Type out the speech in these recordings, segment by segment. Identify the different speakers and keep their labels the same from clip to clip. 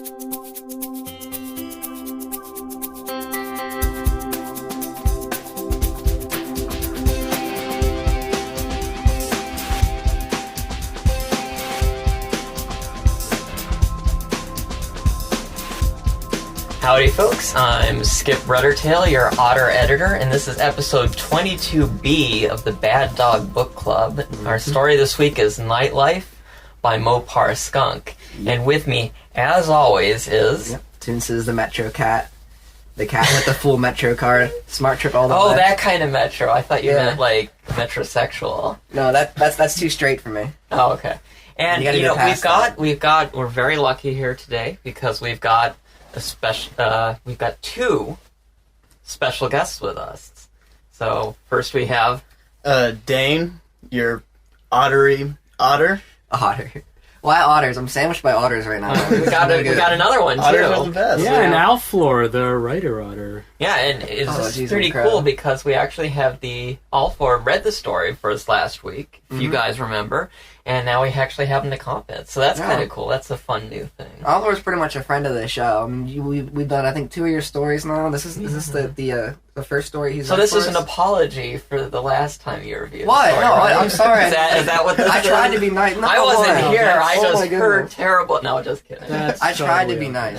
Speaker 1: Howdy folks, I'm Skip Ruddertail, your Otter editor, and this is episode 22B of the Bad Dog Book Club. Our story this week is Nightlife by Moparskunk. And with me, as always, is...
Speaker 2: Yep. Toons is the Metro Cat. The cat with the full Metro card. Smart trip all the way.
Speaker 1: Oh, that kind of Metro. I thought you meant, like, metrosexual.
Speaker 2: No, that's too straight for me.
Speaker 1: Oh, okay. And, you know, we're very lucky here today because we've got we've got two special guests with us. So first we have
Speaker 3: Dane, your Otter.
Speaker 2: Otter. Why otters? I'm sandwiched by otters right now.
Speaker 1: we got another one too.
Speaker 3: Otters are the best.
Speaker 4: Yeah, and Alflor, the writer otter.
Speaker 1: Yeah, and it's pretty cool because we actually have the Alflor read the story for us last week, if you guys remember, and now we actually have him to comment. So that's kind of cool. That's a fun new thing.
Speaker 2: Alflor's pretty much a friend of the show. I mean, we've done I think 2 of your stories now. Is this the first story he's
Speaker 1: So
Speaker 2: done
Speaker 1: this
Speaker 2: for
Speaker 1: is
Speaker 2: us?
Speaker 1: an apology for the last time you reviewed.
Speaker 2: What?
Speaker 1: The story,
Speaker 2: No,
Speaker 1: right?
Speaker 2: I'm sorry.
Speaker 1: Is that what this
Speaker 2: I
Speaker 1: is?
Speaker 2: tried to be nice. No,
Speaker 1: I wasn't
Speaker 2: boy.
Speaker 1: here. I
Speaker 2: Oh
Speaker 1: just
Speaker 2: my
Speaker 1: heard
Speaker 2: goodness.
Speaker 1: terrible. No, just kidding.
Speaker 2: I tried to be nice.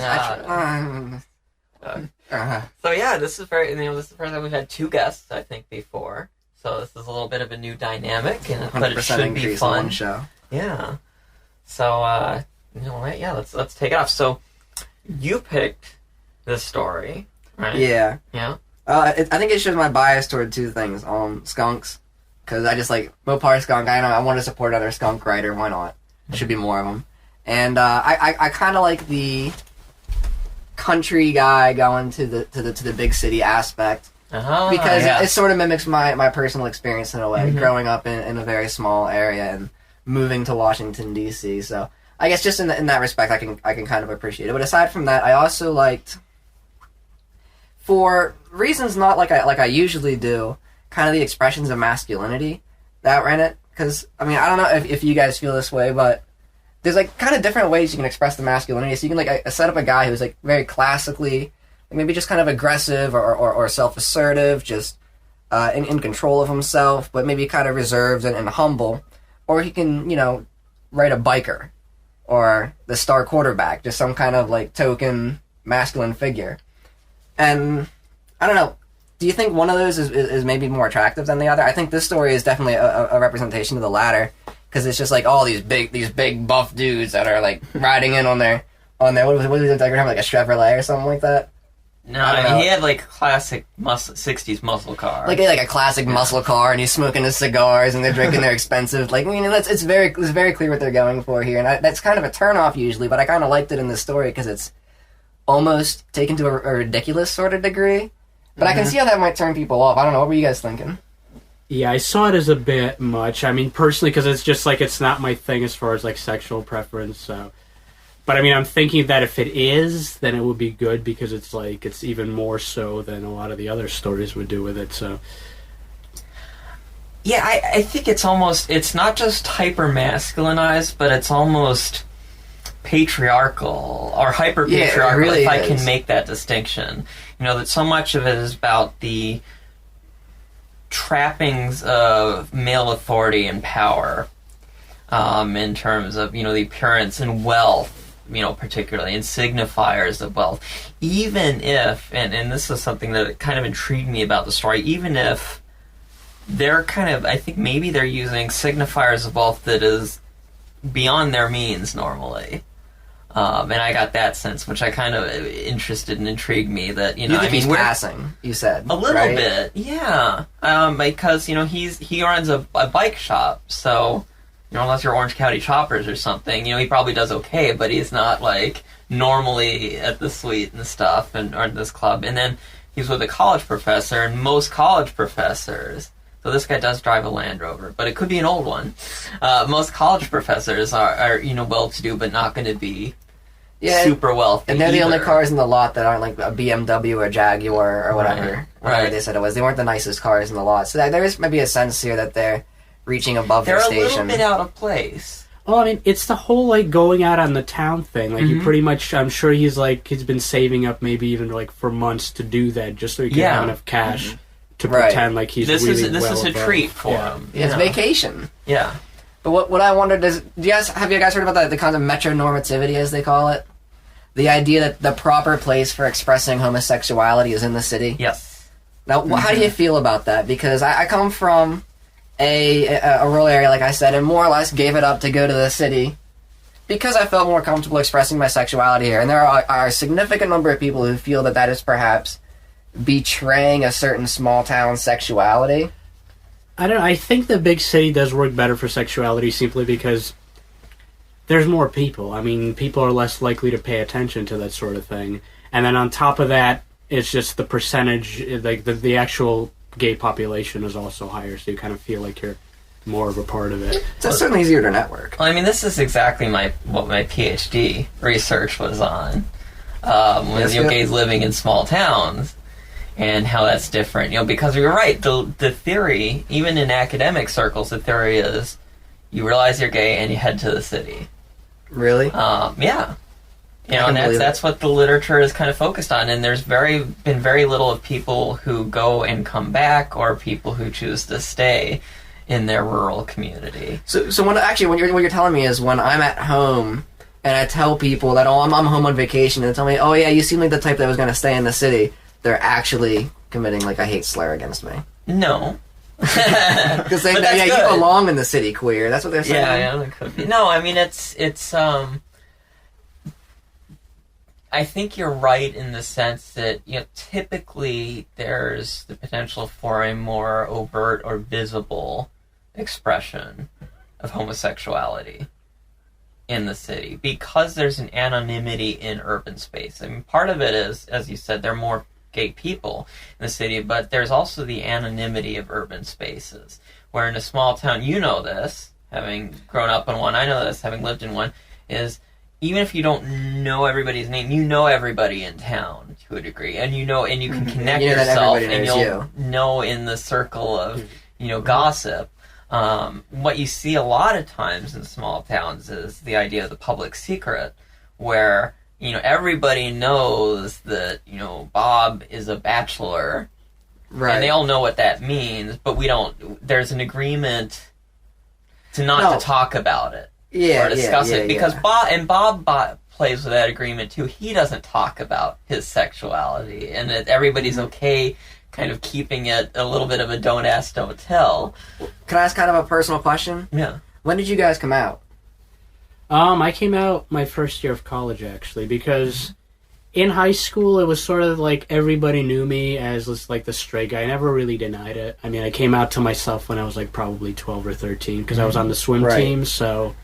Speaker 1: So yeah, this is this is the first time we've had two guests, I think, before. So this is a little bit of a new dynamic, but it should be fun.
Speaker 2: In one show.
Speaker 1: Yeah. So you know what? Yeah, let's take it off. So you picked this story, right?
Speaker 2: Yeah.
Speaker 1: Yeah.
Speaker 2: I think it shows my bias toward two things. Skunks, because I just like Moparskunk. I want to support another skunk writer. Why not? There should be more of them. And I kind of like the country guy going to the big city aspect because it sort of mimics my personal experience in a way, growing up in a very small area and moving to Washington D.C. So I guess just in that respect, I can kind of appreciate it. But aside from that, I also liked, for reasons not like I usually do, kind of the expressions of masculinity that were in it. Because I mean, I don't know if you guys feel this way, but there's like kind of different ways you can express the masculinity. So you can like set up a guy who's like very classically, like maybe just kind of aggressive or self-assertive, just in control of himself, but maybe kind of reserved and humble. Or he can, write a biker or the star quarterback, just some kind of like token masculine figure. And I don't know. Do you think one of those is maybe more attractive than the other? I think this story is definitely a representation of the latter. Because it's just like all these big buff dudes that are like riding in on their what was it like, have like a Chevrolet or something like that?
Speaker 1: No, I mean, he had like a classic 60s muscle car.
Speaker 2: Like a classic muscle car, and he's smoking his cigars, and they're drinking their expensive. Like, I mean, it's very clear what they're going for here, and that's kind of a turnoff usually. But I kind of liked it in this story because it's almost taken to a ridiculous sort of degree. But I can see how that might turn people off. I don't know. What were you guys thinking?
Speaker 4: Yeah, I saw it as a bit much. I mean, personally, because it's just like it's not my thing as far as like sexual preference. So, but I mean, I'm thinking that if it is, then it would be good because it's like it's even more so than a lot of the other stories would do with it. So,
Speaker 1: yeah, I think it's not just hyper masculinized, but it's almost patriarchal or hyper patriarchal.
Speaker 2: Yeah, it really
Speaker 1: if I
Speaker 2: is.
Speaker 1: can make that distinction, that so much of it is about the trappings of male authority and power, in terms of the appearance and wealth, particularly, and signifiers of wealth. Even if, and this is something that kind of intrigued me about the story, even if they're kind of, I think maybe they're using signifiers of wealth that is beyond their means normally. And I got that sense, which I kind of interested and intrigued me. That
Speaker 2: you think he's passing? You said
Speaker 1: a little bit, yeah. Because he runs a bike shop, so unless you're Orange County Choppers or something, he probably does okay, but he's not like normally at the suite and stuff, or this club. And then he's with a college professor, and most college professors. So this guy does drive a Land Rover, but it could be an old one. Most college professors are well-to-do, but not going to be super wealthy.
Speaker 2: And they're the only cars in the lot that aren't like a BMW or a Jaguar or whatever. Whatever they said it was. They weren't the nicest cars in the lot. So there is maybe a sense here that they're reaching above their station.
Speaker 1: They're a little bit out of place.
Speaker 4: Well, I mean, it's the whole, like, going out on the town thing. Like,
Speaker 1: Mm-hmm.
Speaker 4: you pretty much, I'm sure he's been saving up maybe even, like, for months to do that, just so he can
Speaker 1: Yeah.
Speaker 4: have enough cash to
Speaker 2: Right.
Speaker 4: pretend like he's
Speaker 1: This
Speaker 4: really
Speaker 1: is a
Speaker 4: above.
Speaker 1: treat for
Speaker 4: Yeah.
Speaker 1: him.
Speaker 2: It's vacation.
Speaker 1: Yeah.
Speaker 2: But what I wondered is, have you guys heard about the concept of metronormativity, as they call it? The idea that the proper place for expressing homosexuality is in the city.
Speaker 1: Yes.
Speaker 2: Now, how do you feel about that? Because I come from a rural area, like I said, and more or less gave it up to go to the city because I felt more comfortable expressing my sexuality here. And there are a significant number of people who feel that that is perhaps betraying a certain small town sexuality.
Speaker 4: I don't know. I think the big city does work better for sexuality simply because there's more people. I mean, people are less likely to pay attention to that sort of thing. And then on top of that, it's just the percentage, like the actual gay population is also higher, so you kind of feel like you're more of a part of it.
Speaker 2: It's certainly easier to network.
Speaker 1: Well, I mean, this is exactly what my PhD research was on. Was gays living in small towns and how that's different. Because you're right. The theory, even in academic circles, the theory is you realize you're gay and you head to the city.
Speaker 2: Really?
Speaker 1: Yeah. And
Speaker 2: believe
Speaker 1: that's what the literature is kind of focused on. And there's been very little of people who go and come back or people who choose to stay in their rural community.
Speaker 2: So what you're telling me is when I'm at home and I tell people that I'm home on vacation and they tell me, oh yeah, you seem like the type that was going to stay in the city, they're actually committing like a hate slur against me.
Speaker 1: No.
Speaker 2: Because they
Speaker 1: But
Speaker 2: know,
Speaker 1: that's
Speaker 2: you
Speaker 1: good.
Speaker 2: belong in the city, queer. That's what they're saying.
Speaker 1: Yeah, that could be. No, I mean it's I think you're right in the sense that typically there's the potential for a more overt or visible expression of homosexuality in the city because there's an anonymity in urban space. I mean, part of it is, as you said, there are more gay people in the city, but there's also the anonymity of urban spaces. Where in a small town, this, having grown up in one, I know this, having lived in one, is even if you don't know everybody's name, you know everybody in town to a degree, and you can connect
Speaker 2: You know that
Speaker 1: yourself,
Speaker 2: everybody
Speaker 1: and
Speaker 2: knows
Speaker 1: you'll know in the circle of gossip. What you see a lot of times in small towns is the idea of the public secret, where everybody knows that Bob is a bachelor,
Speaker 2: Right.
Speaker 1: and they all know what that means, but we don't. There's an agreement to not to talk about it. Or discuss it because Bob plays with that agreement too. He doesn't talk about his sexuality, and that everybody's okay kind of keeping it a little bit of a don't ask, don't tell.
Speaker 2: Can I ask kind of a personal question?
Speaker 1: Yeah.
Speaker 2: When did you guys come out?
Speaker 4: I came out my first year of college, actually, because in high school, it was sort of like everybody knew me as like the straight guy. I never really denied it. I mean, I came out to myself when I was like probably 12 or 13 because I was on the swim
Speaker 2: Right.
Speaker 4: team, so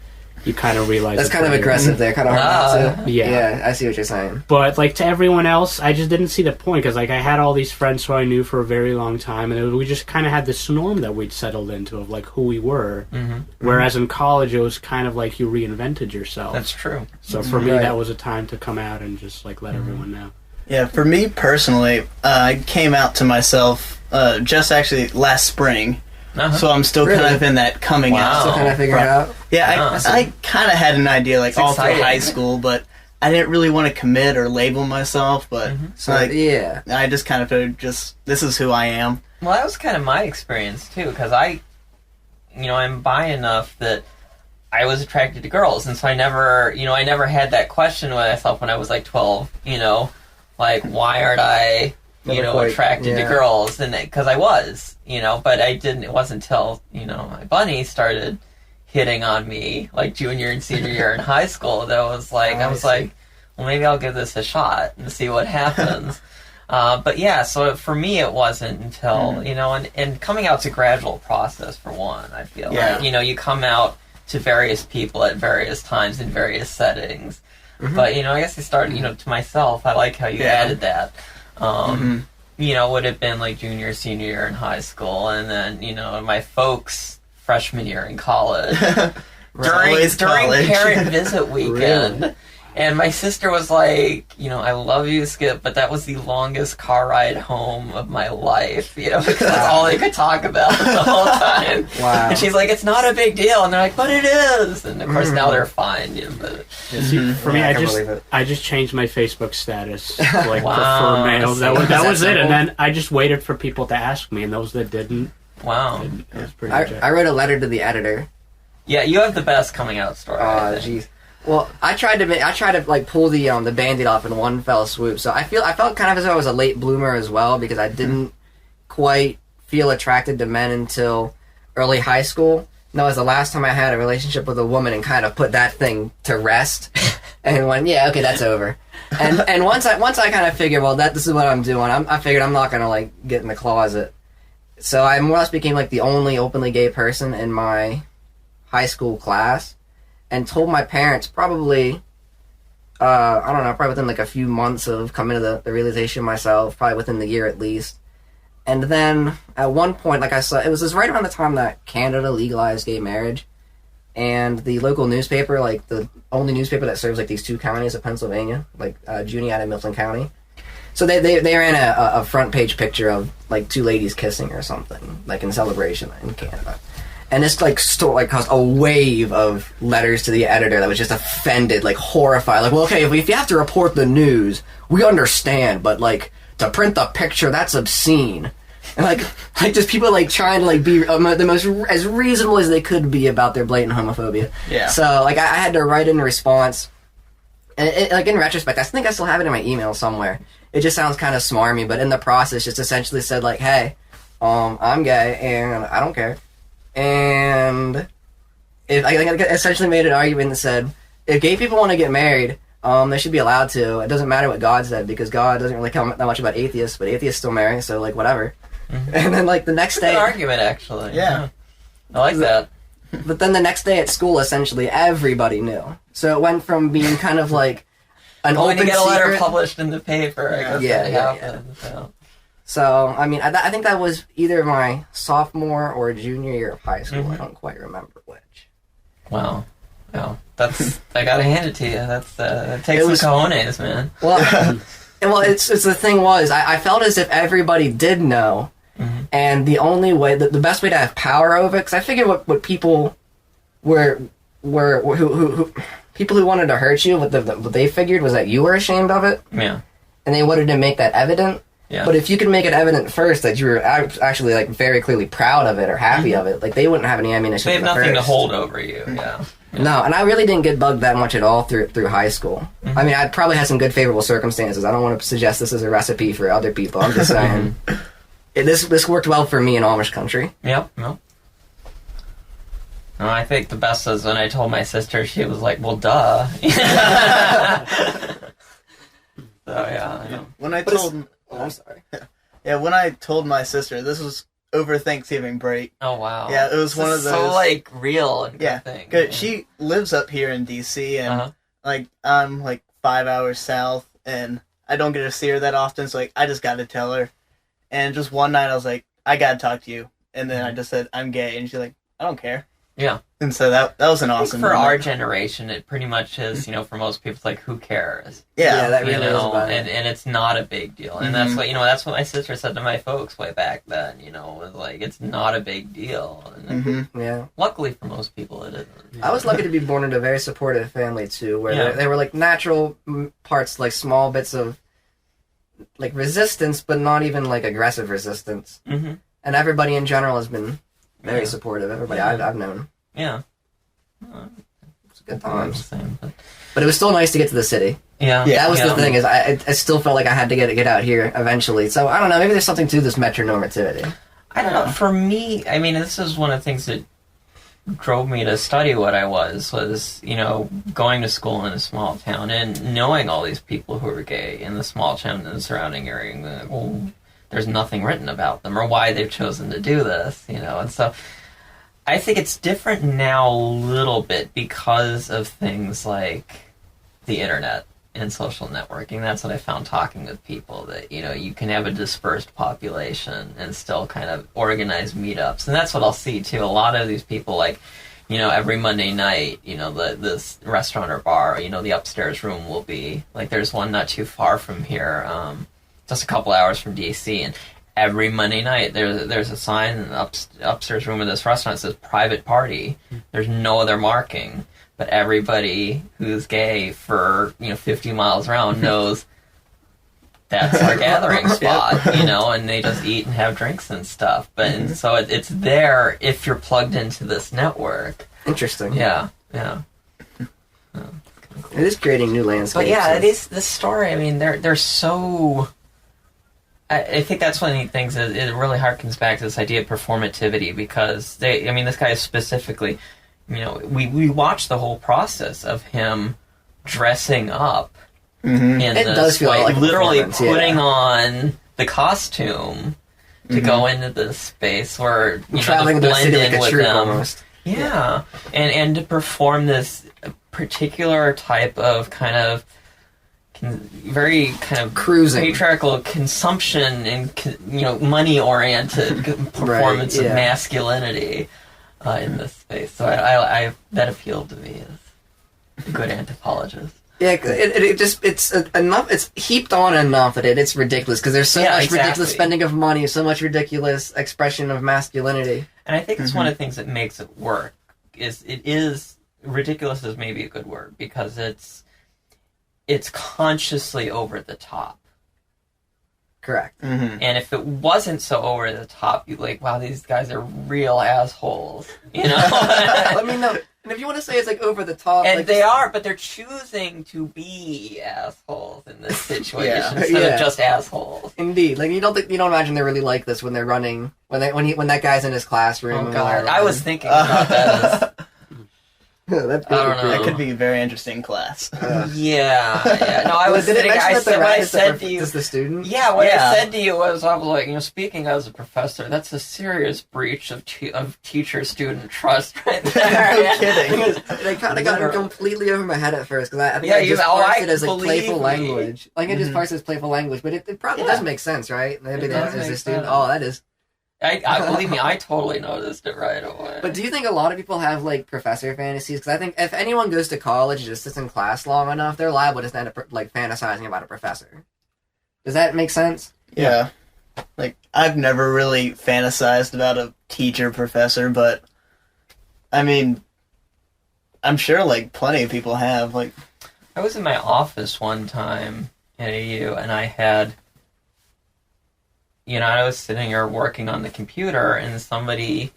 Speaker 4: you kind of realize
Speaker 2: That's
Speaker 4: it
Speaker 2: kind of
Speaker 4: pretty
Speaker 2: aggressive there. Kind of hard not to.
Speaker 4: Yeah.
Speaker 2: I see what you're saying.
Speaker 4: But like to everyone else, I just didn't see the point because like I had all these friends who I knew for a very long time, and we just kind of had this norm that we'd settled into of like who we were.
Speaker 1: Mm-hmm.
Speaker 4: Whereas in college, it was kind of like you reinvented yourself.
Speaker 1: That's true.
Speaker 4: So for me,
Speaker 2: Right.
Speaker 4: that was a time to come out and just like let everyone know.
Speaker 3: Yeah, for me personally, I came out to myself just actually last spring.
Speaker 1: Uh-huh.
Speaker 3: So I'm still
Speaker 2: Really?
Speaker 3: kind of in that coming
Speaker 1: Wow.
Speaker 3: out.
Speaker 2: Still kind of figuring it out.
Speaker 3: Yeah,
Speaker 1: Wow.
Speaker 3: I kind of had an idea like
Speaker 1: It's
Speaker 3: all through
Speaker 1: exciting.
Speaker 3: high school, but I didn't really want to commit or label myself. But
Speaker 2: So
Speaker 3: like,
Speaker 2: yeah.
Speaker 3: I just kind of figured this is who I am.
Speaker 1: Well, that was kind of my experience too, because I'm bi enough that I was attracted to girls, and so I never had that question with myself when I was like 12. Like why aren't I,
Speaker 2: Never quite,
Speaker 1: attracted to
Speaker 2: yeah.
Speaker 1: girls? And because I was, but I didn't. It wasn't until my bunny started hitting on me like junior and senior year in high school that I was like, well, maybe I'll give this a shot and see what happens. But yeah, so for me it wasn't until, and coming out's a gradual process for one, I feel
Speaker 3: Yeah.
Speaker 1: like, you come out to various people at various times in various settings. But, I guess I started, to myself, I like how you
Speaker 3: Yeah.
Speaker 1: added that. Would have been like junior, senior year in high school, and then, my folks freshman year in college. during
Speaker 3: Always college.
Speaker 1: parent visit weekend.
Speaker 2: Really?
Speaker 1: And my sister was like, I love you, Skip, but that was the longest car ride home of my life, because that's all they could talk about the whole time.
Speaker 2: Wow.
Speaker 1: And she's like, it's not a big deal. And they're like, but it is. And of course now they're fine. But
Speaker 4: For me,
Speaker 2: I can't believe it.
Speaker 4: I just changed my Facebook status, like
Speaker 1: Wow.
Speaker 4: prefer male. That was it.
Speaker 2: simple?
Speaker 4: And then I just waited for people to ask me, and those that didn't,
Speaker 1: wow.
Speaker 4: it was pretty much it.
Speaker 2: I wrote a letter to the editor.
Speaker 1: Yeah, you have the best coming out story. I
Speaker 2: Oh,
Speaker 1: think.
Speaker 2: jeez. Well, I tried to like pull the Band-Aid off in one fell swoop. So I felt kind of as though I was a late bloomer as well, because I didn't quite feel attracted to men until early high school. And that was the last time I had a relationship with a woman and kind of put that thing to rest. And went, yeah, okay, that's over. And once I kind of figured, well, this is what I'm doing. I figured I'm not gonna like get in the closet. So I more or less became like the only openly gay person in my high school class. And told my parents probably, I don't know, probably within like a few months of coming to the realization myself, probably within the year at least. And then at one point, like I said, it was right around the time that Canada legalized gay marriage. And the local newspaper, like the only newspaper that serves like these two counties of Pennsylvania, like Juniata and Milton County. So they ran a front page picture of like two ladies kissing or something, like in celebration in Canada. And this caused a wave of letters to the editor that was just offended, like horrified. Like, well, okay, if you have to report the news, we understand, but like to print the picture, that's obscene. And like just people like trying to like be the most as reasonable as they could be about their blatant homophobia.
Speaker 3: Yeah.
Speaker 2: So like I had to write in response, and like in retrospect, I think I still have it in my email somewhere. It just sounds kind of smarmy, but in the process, just essentially said like, hey, I'm gay and I don't care. And I essentially made an argument that said, if gay people want to get married, they should be allowed to. It doesn't matter what God said, because God doesn't really care that much about atheists, but atheists still marry, so like whatever. Mm-hmm. And then like the next day,
Speaker 1: Good argument, actually.
Speaker 3: Yeah.
Speaker 1: I like that.
Speaker 2: But then the next day at school, essentially everybody knew. So it went from being kind of like an
Speaker 1: When
Speaker 2: open
Speaker 1: you get a letter
Speaker 2: secret.
Speaker 1: published in the paper, I guess
Speaker 2: Yeah,
Speaker 1: that
Speaker 2: yeah,
Speaker 1: happens. So.
Speaker 2: So I mean, I think that was either my sophomore or junior year of high school.
Speaker 1: Mm-hmm.
Speaker 2: I don't quite remember which.
Speaker 1: Wow. Wow. That's, I gotta hand it to you. That takes
Speaker 2: It was-
Speaker 1: some cojones, man.
Speaker 2: Well, it's the thing was I felt as if everybody did know,
Speaker 1: Mm-hmm.
Speaker 2: and the only way, the best way to have power over it, because I figured what people were who people who wanted to hurt you, what they figured was that you were ashamed of it,
Speaker 1: Yeah.
Speaker 2: and they wanted to make that evident.
Speaker 1: Yeah.
Speaker 2: But if you could make it evident first that you were actually like very clearly proud of it or happy of it, like they wouldn't have any ammunition.
Speaker 1: They have
Speaker 2: for the
Speaker 1: nothing to
Speaker 2: first.
Speaker 1: hold over you. Yeah.
Speaker 2: No, and I really didn't get bugged that much at all through high school.
Speaker 1: Mm-hmm.
Speaker 2: I mean, I probably had some good favorable circumstances. I don't want to suggest this as a recipe for other people. I'm just saying this worked well for me in Amish country.
Speaker 1: Yep. No, I think the best is when I told my sister, she was like, well, duh. So, yeah.
Speaker 3: When I
Speaker 2: But it's-
Speaker 3: told,
Speaker 2: Oh, I'm sorry.
Speaker 3: yeah, when I told my sister, this was over Thanksgiving break.
Speaker 1: Oh, wow.
Speaker 3: Yeah, it was
Speaker 1: This
Speaker 3: one
Speaker 1: is
Speaker 3: of
Speaker 1: so,
Speaker 3: those-
Speaker 1: like, real and
Speaker 3: Yeah,
Speaker 1: good thing.
Speaker 3: 'cause she lives up here in DC, and
Speaker 1: Uh-huh.
Speaker 3: like I'm like 5 hours south, and I don't get to see her that often. So like I just got to tell her. And just one night I was like, I gotta talk to you, and then I just said I'm gay, and she's like, I don't care.
Speaker 1: Yeah.
Speaker 3: And so that was an
Speaker 1: I think
Speaker 3: awesome.
Speaker 1: for
Speaker 3: moment.
Speaker 1: our generation, it pretty much is, for most people, it's like, who cares?
Speaker 3: yeah,
Speaker 2: that really
Speaker 1: You
Speaker 2: is
Speaker 1: know,
Speaker 2: about it.
Speaker 1: and it's not a big deal. And
Speaker 3: Mhm.
Speaker 1: that's what my sister said to my folks way back then, was like, it's not a big deal. And
Speaker 3: Mm-hmm.
Speaker 2: Yeah.
Speaker 1: luckily for most people, it isn't.
Speaker 2: I was lucky to be born into a very supportive family too, where
Speaker 1: Yeah.
Speaker 2: there were like natural parts, like small bits of like resistance, but not even like aggressive resistance.
Speaker 1: Mm-hmm.
Speaker 2: And everybody in general has been very
Speaker 1: Yeah.
Speaker 2: supportive. Everybody
Speaker 1: Yeah.
Speaker 2: I've known.
Speaker 1: Yeah.
Speaker 2: It's good
Speaker 1: Pretty much
Speaker 2: times.
Speaker 1: the same, but
Speaker 2: But it was still nice to get to the city.
Speaker 1: yeah.
Speaker 3: Yeah.
Speaker 2: That was
Speaker 1: yeah.
Speaker 2: the thing, is I still felt like I had to get out here eventually. So I don't know, maybe there's something to this metronormativity.
Speaker 1: I don't know. For me, I mean, this is one of the things that drove me to study what I was, going to school in a small town and knowing all these people who were gay in the small town and the surrounding area. And, well, there's nothing written about them or why they've chosen to do this, And so I think it's different now a little bit because of things like the internet and social networking. That's what I found talking with people, that you can have a dispersed population and still kind of organize meetups. And that's what I'll see too. A lot of these people, like, every Monday night, this restaurant or bar, the upstairs room will be, like, there's one not too far from here, just a couple hours from DC, and every Monday night there's a sign in the upstairs room of this restaurant that says private party. There's no other marking, but everybody who's gay for 50 miles around knows that's our gathering spot, and they just eat and have drinks and stuff. But and so it's there if you're plugged into this network.
Speaker 2: Interesting.
Speaker 1: Yeah.
Speaker 2: It is creating new landscapes.
Speaker 1: But yeah, it is this story. I mean, they're so. I think that's one of the things that it really harkens back to this idea of performativity, because this guy specifically, we watch the whole process of him dressing up in
Speaker 2: It
Speaker 1: this
Speaker 2: does feel
Speaker 1: way,
Speaker 2: like a
Speaker 1: literally
Speaker 2: performance,
Speaker 1: putting on the costume to go into this space where
Speaker 2: traveling
Speaker 1: to
Speaker 2: to the
Speaker 1: blend
Speaker 2: city
Speaker 1: in
Speaker 2: like a
Speaker 1: with
Speaker 2: troop
Speaker 1: them.
Speaker 2: almost.
Speaker 1: Yeah, and to perform this particular type of kind of very kind of
Speaker 2: Cruising.
Speaker 1: patriarchal consumption and money oriented performance of
Speaker 2: yeah.
Speaker 1: masculinity in this space. So I that appealed to me as a good anthropologist.
Speaker 2: Yeah, it's enough. It's heaped on enough that it's ridiculous, because there's so much ridiculous spending of money, so much ridiculous expression of masculinity.
Speaker 1: And I think it's one of the things that makes it work. Is ridiculous is maybe a good word, because it's consciously over the top.
Speaker 2: Correct.
Speaker 1: And if it wasn't so over the top, you'd be like, wow, these guys are real assholes.
Speaker 2: Let me know. And if you want to say it's like over the top,
Speaker 1: And
Speaker 2: like
Speaker 1: they are, but they're choosing to be assholes in this situation instead
Speaker 2: Yeah.
Speaker 1: of just assholes.
Speaker 2: Indeed, like you don't imagine they're really like this when they're running when that guy's in his classroom.
Speaker 1: Oh
Speaker 2: and
Speaker 1: god,
Speaker 2: they're
Speaker 1: I was thinking about that.
Speaker 2: That's
Speaker 1: I don't know.
Speaker 3: That could be a very interesting class.
Speaker 1: Yeah. No, I was
Speaker 2: Did it
Speaker 1: sitting.
Speaker 2: mention
Speaker 1: I
Speaker 2: that the
Speaker 1: said, what I
Speaker 2: rat
Speaker 1: said to you.
Speaker 2: is the student?
Speaker 1: Yeah, what
Speaker 3: Yeah.
Speaker 1: I said to you was, I was like, speaking as a professor, that's a serious breach of teacher-student trust right there.
Speaker 3: No kidding.
Speaker 2: They kind of got it completely over my head at first, because I think
Speaker 1: Yeah,
Speaker 2: I just parsed it as like
Speaker 1: believe
Speaker 2: playful
Speaker 1: me.
Speaker 2: language. Like I just parsed it as playful language, but it probably does make sense, right? Maybe
Speaker 1: It
Speaker 2: that
Speaker 1: does
Speaker 2: is a
Speaker 1: make
Speaker 2: student.
Speaker 1: sense.
Speaker 2: Oh, that is.
Speaker 1: I believe me, I totally noticed it right away.
Speaker 2: But do you think a lot of people have like professor fantasies? Because I think if anyone goes to college and just sits in class long enough, they're liable to end up like fantasizing about a professor. Does that make sense?
Speaker 3: Yeah. Like, I've never really fantasized about a teacher professor, but I mean, I'm sure like plenty of people have. Like,
Speaker 1: I was in my office one time at AU, and I had, I was sitting here working on the computer, and somebody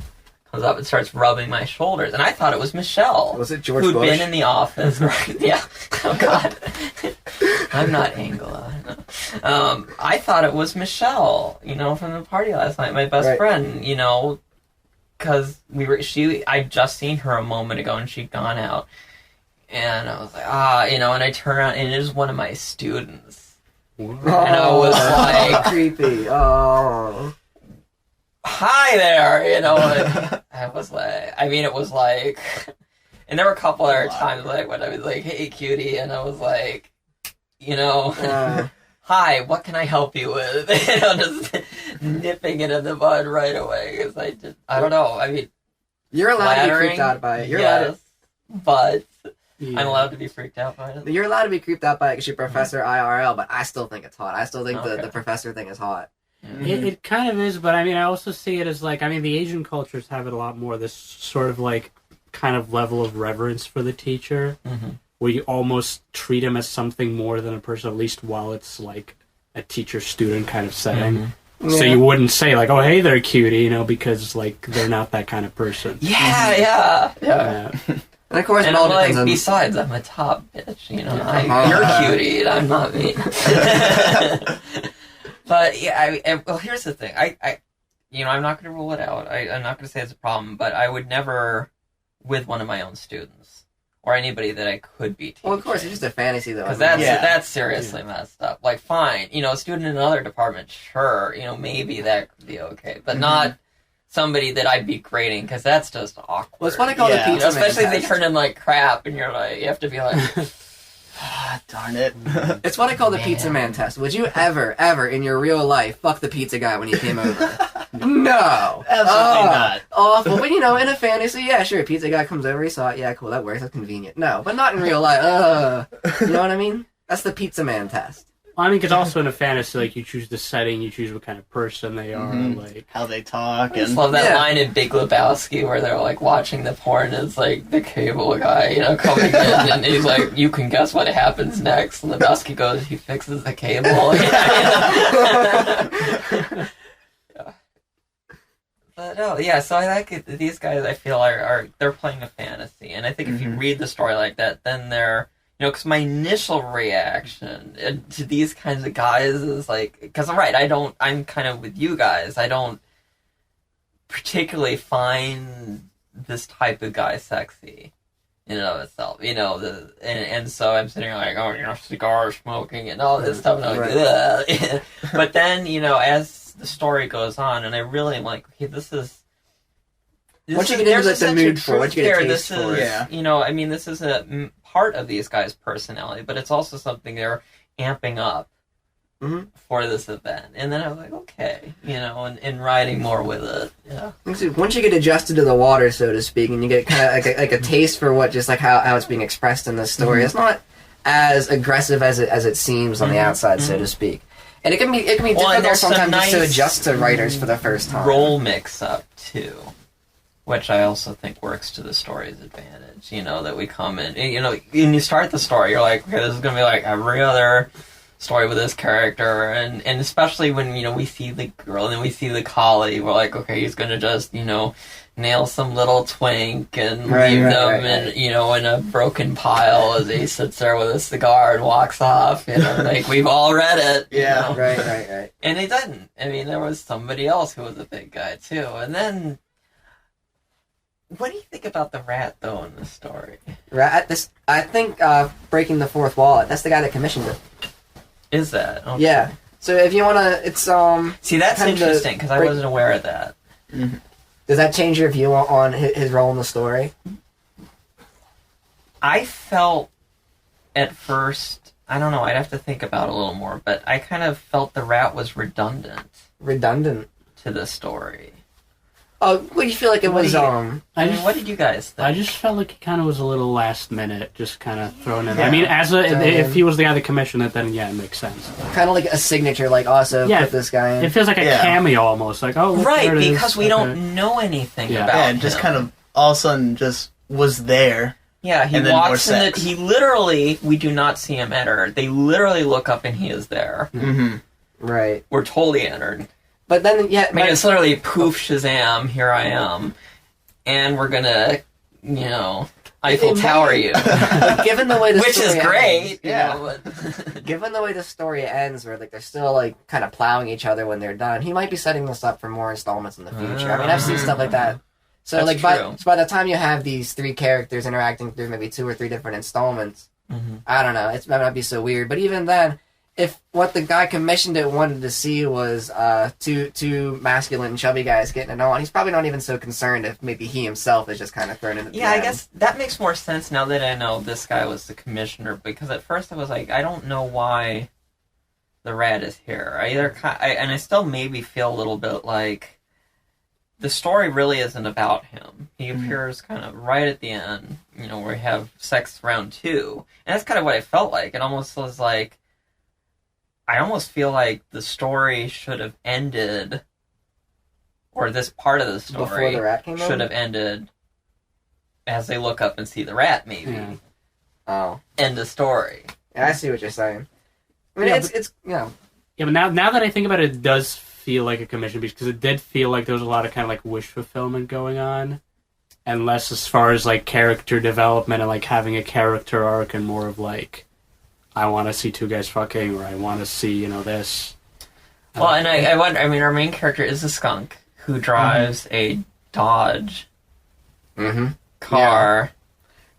Speaker 1: comes up and starts rubbing my shoulders, and I thought it was Michelle.
Speaker 2: Was it George
Speaker 1: who'd
Speaker 2: Bush?
Speaker 1: been in the office, right? Yeah. Oh God, I'm not Angela. No. I thought it was Michelle, from the party last night, my best friend, because I'd just seen her a moment ago, and she'd gone out, and I was like, and I turn around, and it is one of my students. And I was like,
Speaker 2: creepy. Oh,
Speaker 1: hi there, and I was like, it was like, and there were a couple other times like when I was like, hey cutie, and I was like, hi, what can I help you with? Just nipping it in the bud right away, because I don't know,
Speaker 2: you're allowed to be
Speaker 1: flattering,
Speaker 2: creeped out by it. You're
Speaker 1: yes, but
Speaker 4: Yeah.
Speaker 1: I'm allowed to be freaked out by it.
Speaker 2: You're allowed to be creeped out by it because you're Professor IRL, but I still think it's hot. I still think the professor thing is hot.
Speaker 4: It kind of is, but I also see it as like, the Asian cultures have it a lot more, this sort of like kind of level of reverence for the teacher, where you almost treat him as something more than a person, at least while it's like a teacher-student kind of setting. So you wouldn't say like, oh, hey there, cutie, because like they're not that kind of person.
Speaker 1: Yeah.
Speaker 2: And of course,
Speaker 1: And
Speaker 2: it all
Speaker 1: I'm
Speaker 2: depends
Speaker 1: like,
Speaker 2: on...
Speaker 1: besides, I'm a top bitch, you're cutie, and I'm not me. But yeah, well, here's the thing. I'm not going to rule it out. I'm not going to say it's a problem, but I would never, with one of my own students or anybody that I could be teaching.
Speaker 2: Well, of course, it's just a fantasy, though.
Speaker 1: Because that's seriously messed up. Like, fine, a student in another department, sure, maybe that could be okay, but not somebody that I'd be grading, because that's just awkward.
Speaker 2: Well, it's what I call the pizza man
Speaker 1: especially if they
Speaker 2: test.
Speaker 1: turn in like crap, and you have to be like,
Speaker 3: darn it.
Speaker 2: It's what I call the pizza man test. Would you ever in your real life fuck the pizza guy when he came over? No.
Speaker 3: Absolutely not.
Speaker 2: Awful. But, in a fantasy, yeah, sure, pizza guy comes over, he saw it, yeah, cool, that works, that's convenient. No, but not in real life. You know what I mean? That's the pizza man test.
Speaker 4: Well, I mean, because also in a fantasy, like, you choose the setting, you choose what kind of person they are, like...
Speaker 3: How they talk.
Speaker 1: I just
Speaker 3: And
Speaker 1: love that line in Big Lebowski where they're, like, watching the porn, and it's, like, the cable guy, coming in, and he's like, you can guess what happens next, and Lebowski goes, he fixes the cable. Yeah. But, no, yeah, so I like it. These guys, I feel, they're playing a fantasy, and I think if you read the story like that, then they're... because my initial reaction to these kinds of guys is like, because I'm kind of with you guys. I don't particularly find this type of guy sexy in and of itself, and so I'm sitting here like, cigar smoking and all this stuff, and I'm like, ugh. But then, as the story goes on, and I really am like, okay, this is
Speaker 2: Once you get into the mood for, once you get a taste for it.
Speaker 1: Yeah. This is a part of these guys' personality, but it's also something they're amping up for this event. And then I was like, okay, and riding more with it. Yeah.
Speaker 2: Once you get adjusted to the water, so to speak, and you get kind of like a taste for what, just like how it's being expressed in the story, it's not as aggressive as it seems on the outside, so to speak. And it can be difficult sometimes just to adjust to writers for the first time.
Speaker 1: Role mix-up, too. Which I also think works to the story's advantage, that we come in. And you start the story, you're like, okay, this is going to be like every other story with this character. And especially when, we see the girl and then we see the collie, we're like, okay, he's going to just, nail some little twink and leave them in a broken pile as he sits there with a cigar and walks off. Like, we've all read it.
Speaker 3: Yeah.
Speaker 2: Right.
Speaker 1: And he didn't. I mean, there was somebody else who was a big guy, too. And then... what do you think about the rat, though, in this story?
Speaker 2: I think breaking the fourth wall, that's the guy that commissioned it.
Speaker 1: Is that? Okay.
Speaker 2: Yeah. So if you want to, it's...
Speaker 1: See, that's interesting, because I wasn't aware of that.
Speaker 3: Mm-hmm.
Speaker 2: Does that change your view on his role in the story?
Speaker 1: I felt, at first, I don't know, I'd have to think about it a little more, but I kind of felt the rat was redundant.
Speaker 2: Redundant?
Speaker 1: To the story.
Speaker 2: Oh, what do you feel like it was,
Speaker 1: what did you guys think?
Speaker 4: I just felt like it kind of was a little last minute, just kind of thrown in. Yeah. I mean, if he was the guy that commissioned it, then yeah, it makes sense.
Speaker 2: Kind of like a signature, like, also put this guy in.
Speaker 4: It feels like a cameo almost, like, oh, look,
Speaker 1: right,
Speaker 4: there it
Speaker 1: because
Speaker 4: is.
Speaker 1: we don't know anything about him.
Speaker 3: Yeah, and just kind of all of a sudden just was there.
Speaker 1: Yeah, he walks in he literally, we do not see him enter. They literally look up and he is there.
Speaker 3: Mm-hmm.
Speaker 2: Right.
Speaker 1: We're told he entered.
Speaker 2: But then, yeah...
Speaker 1: I mean, it's literally poof, Shazam, here I am. And we're gonna, Eiffel Tower you.
Speaker 2: But given the way the
Speaker 1: which
Speaker 2: story
Speaker 1: is great,
Speaker 2: ends, given the way the story ends, where like they're still like kind of plowing each other when they're done, he might be setting this up for more installments in the future. I mean, I've seen stuff like that. So
Speaker 1: That's
Speaker 2: like by the time you have these three characters interacting through maybe 2 or 3 different installments, I don't know, it might not be so weird. But even then, if what the guy commissioned it wanted to see was two masculine and chubby guys getting it on, he's probably not even so concerned if maybe he himself is just kind of thrown in at the end.
Speaker 1: I guess that makes more sense now that I know this guy was the commissioner, because at first I was like, I don't know why the rat is here. And I still maybe feel a little bit like the story really isn't about him. He appears kind of right at the end, where we have sex round 2. And that's kind of what I felt like. It almost was like, I almost feel like the story should have ended, or this part of the story
Speaker 2: before the rat came
Speaker 1: should have ended as they look up and see the rat, maybe.
Speaker 2: Yeah. Oh.
Speaker 1: End of story.
Speaker 2: Yeah, I see what you're saying. I mean, it's
Speaker 4: Yeah, but now that I think about it, it does feel like a commission piece, because it did feel like there was a lot of kind of like wish fulfillment going on, and less as far as like character development and like having a character arc, and more of like, I want to see 2 guys fucking, or I want to see, this.
Speaker 1: Well, and I wonder, I mean, our main character is a skunk who drives a Dodge car,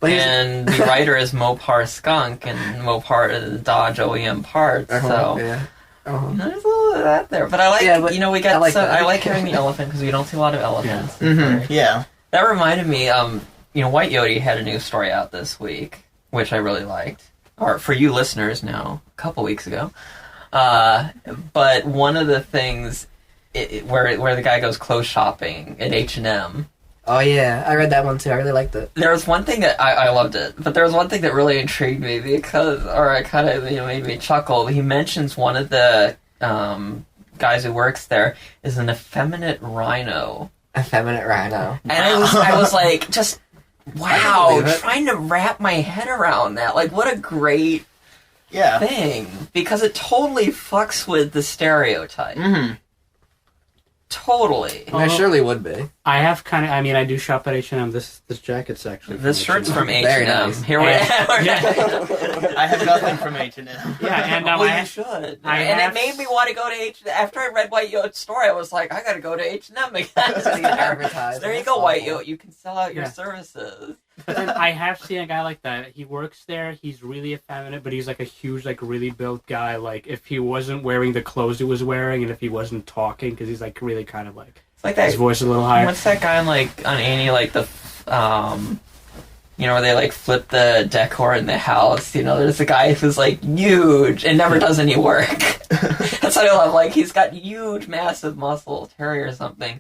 Speaker 1: and the writer is Moparskunk, and Mopar is Dodge OEM parts, so...
Speaker 2: Yeah.
Speaker 1: There's a little of that there, but I like, we got I like having the elephant, because we don't see a lot of elephants.
Speaker 3: Yeah. Mm-hmm. Yeah.
Speaker 1: That reminded me, White Yodi had a new story out this week, which I really liked. Or for you listeners now, a couple weeks ago. But one of the things, where the guy goes clothes shopping at H&M.
Speaker 2: Oh yeah, I read that one too. I really liked it.
Speaker 1: There was one thing that I loved it, but there was one thing that really intrigued me or it kind of made me chuckle. He mentions one of the guys who works there is an effeminate rhino.
Speaker 2: Effeminate rhino.
Speaker 1: And I was like, just wow,
Speaker 2: believe it.
Speaker 1: trying to wrap my head around that. Like, what a great thing, because it totally fucks with the stereotype.
Speaker 3: Mm-hmm.
Speaker 1: Totally.
Speaker 2: I surely would be.
Speaker 4: I have I do shop at H&M. This jacket's actually
Speaker 1: This shirt's from H&M.
Speaker 2: Very nice.
Speaker 1: Here we are.
Speaker 3: I have nothing from H&M.
Speaker 4: Yeah, and
Speaker 1: Well, you should. It made me want to go to H&M. After I read White Yote's story, I was like, I gotta go to H&M again.
Speaker 2: Advertise.
Speaker 1: There you go, White Yote. You can sell out your services.
Speaker 4: But then I have seen a guy like that. He works there. He's really effeminate, but he's like a huge, like really built guy. Like if he wasn't wearing the clothes he was wearing, and if he wasn't talking, because he's like really kind of like
Speaker 1: It's like that.
Speaker 4: his voice is a little higher.
Speaker 1: What's that guy on Annie, like the, where they like flip the decor in the house? There's a guy who's like huge and never does any work. That's what I love. Like he's got huge, massive muscle, Terry or something.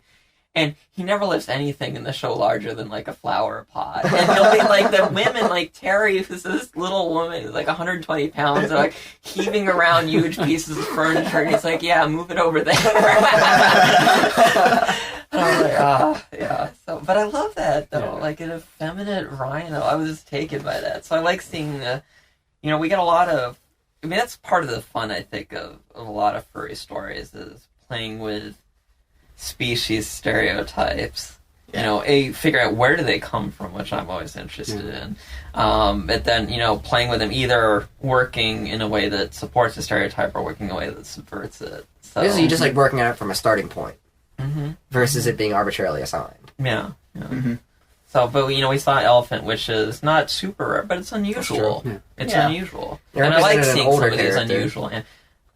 Speaker 1: And he never lifts anything in the show larger than like a flower pot. And he'll be like the women, like Terry, who's this little woman who's like 120 pounds, are like heaving around huge pieces of furniture. And he's like, yeah, move it over there. And I was like, yeah. So, but I love that though, like an effeminate rhino. I was just taken by that. So I like seeing, we get a lot of. I mean, that's part of the fun I think of a lot of furry stories is playing with species stereotypes. Figure out where do they come from, which I'm always interested in. But then, playing with them, either working in a way that supports the stereotype or working in a way that subverts it. So
Speaker 2: Basically, you just like working at it from a starting point
Speaker 1: mm-hmm.
Speaker 2: versus it being arbitrarily assigned.
Speaker 1: Yeah.
Speaker 3: Mm-hmm.
Speaker 1: So, but we saw elephant, which is not super rare, but it's unusual.
Speaker 4: Yeah.
Speaker 1: It's unusual,
Speaker 2: You're
Speaker 1: and I like
Speaker 2: represented an
Speaker 1: seeing
Speaker 2: older
Speaker 1: some of these
Speaker 2: character.
Speaker 1: unusual. And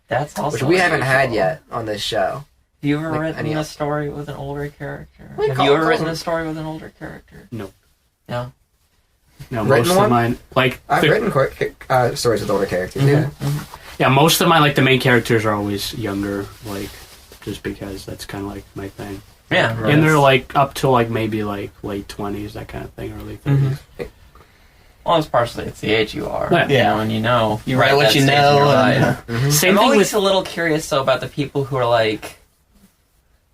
Speaker 1: that's also
Speaker 2: Which we haven't had
Speaker 1: unusual.
Speaker 2: yet on this show.
Speaker 1: Have you ever
Speaker 2: Like
Speaker 1: written
Speaker 2: any
Speaker 1: a
Speaker 2: else.
Speaker 1: story with an older character?
Speaker 2: We
Speaker 1: Have
Speaker 2: call-
Speaker 1: you ever
Speaker 2: call
Speaker 1: written
Speaker 2: them-
Speaker 1: a story with an older character?
Speaker 4: No.
Speaker 1: No.
Speaker 4: No,
Speaker 2: Written
Speaker 4: most
Speaker 2: one?
Speaker 4: of mine, like
Speaker 2: I've written stories with older characters.
Speaker 1: Mm-hmm.
Speaker 2: Yeah.
Speaker 4: most of mine, like the main characters are always younger, like just because that's kind of like my thing.
Speaker 1: Yeah. Right.
Speaker 4: And they're like up to like maybe like late 20s, that kind of thing, early 30s.
Speaker 1: Mm-hmm. Well, it's partially it's the age you are.
Speaker 4: Yeah.
Speaker 1: And you
Speaker 3: Write
Speaker 1: write
Speaker 3: what
Speaker 1: that
Speaker 3: you
Speaker 1: stage in
Speaker 3: know.
Speaker 1: your
Speaker 3: And,
Speaker 1: life.
Speaker 4: Same
Speaker 1: I'm
Speaker 4: thing
Speaker 1: always
Speaker 4: with
Speaker 1: a little curious though about the people who are like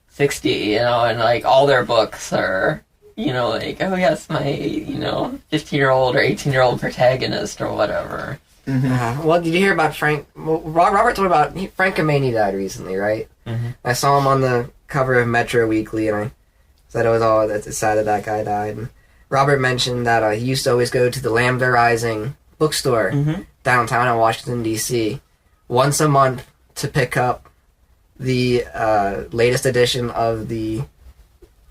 Speaker 1: 60, and like all their books are, like, oh yes, my 15-year-old or 18-year-old protagonist or whatever.
Speaker 2: Well, did you hear about Frank? Well, Robert told me about Frank Kameni died recently, right?
Speaker 1: Mm-hmm.
Speaker 2: I saw him on the cover of Metro Weekly, and I said it's sad that guy died. And Robert mentioned that he used to always go to the Lambda Rising bookstore
Speaker 1: Mm-hmm.
Speaker 2: downtown in Washington, D.C. once a month to pick up the latest edition of the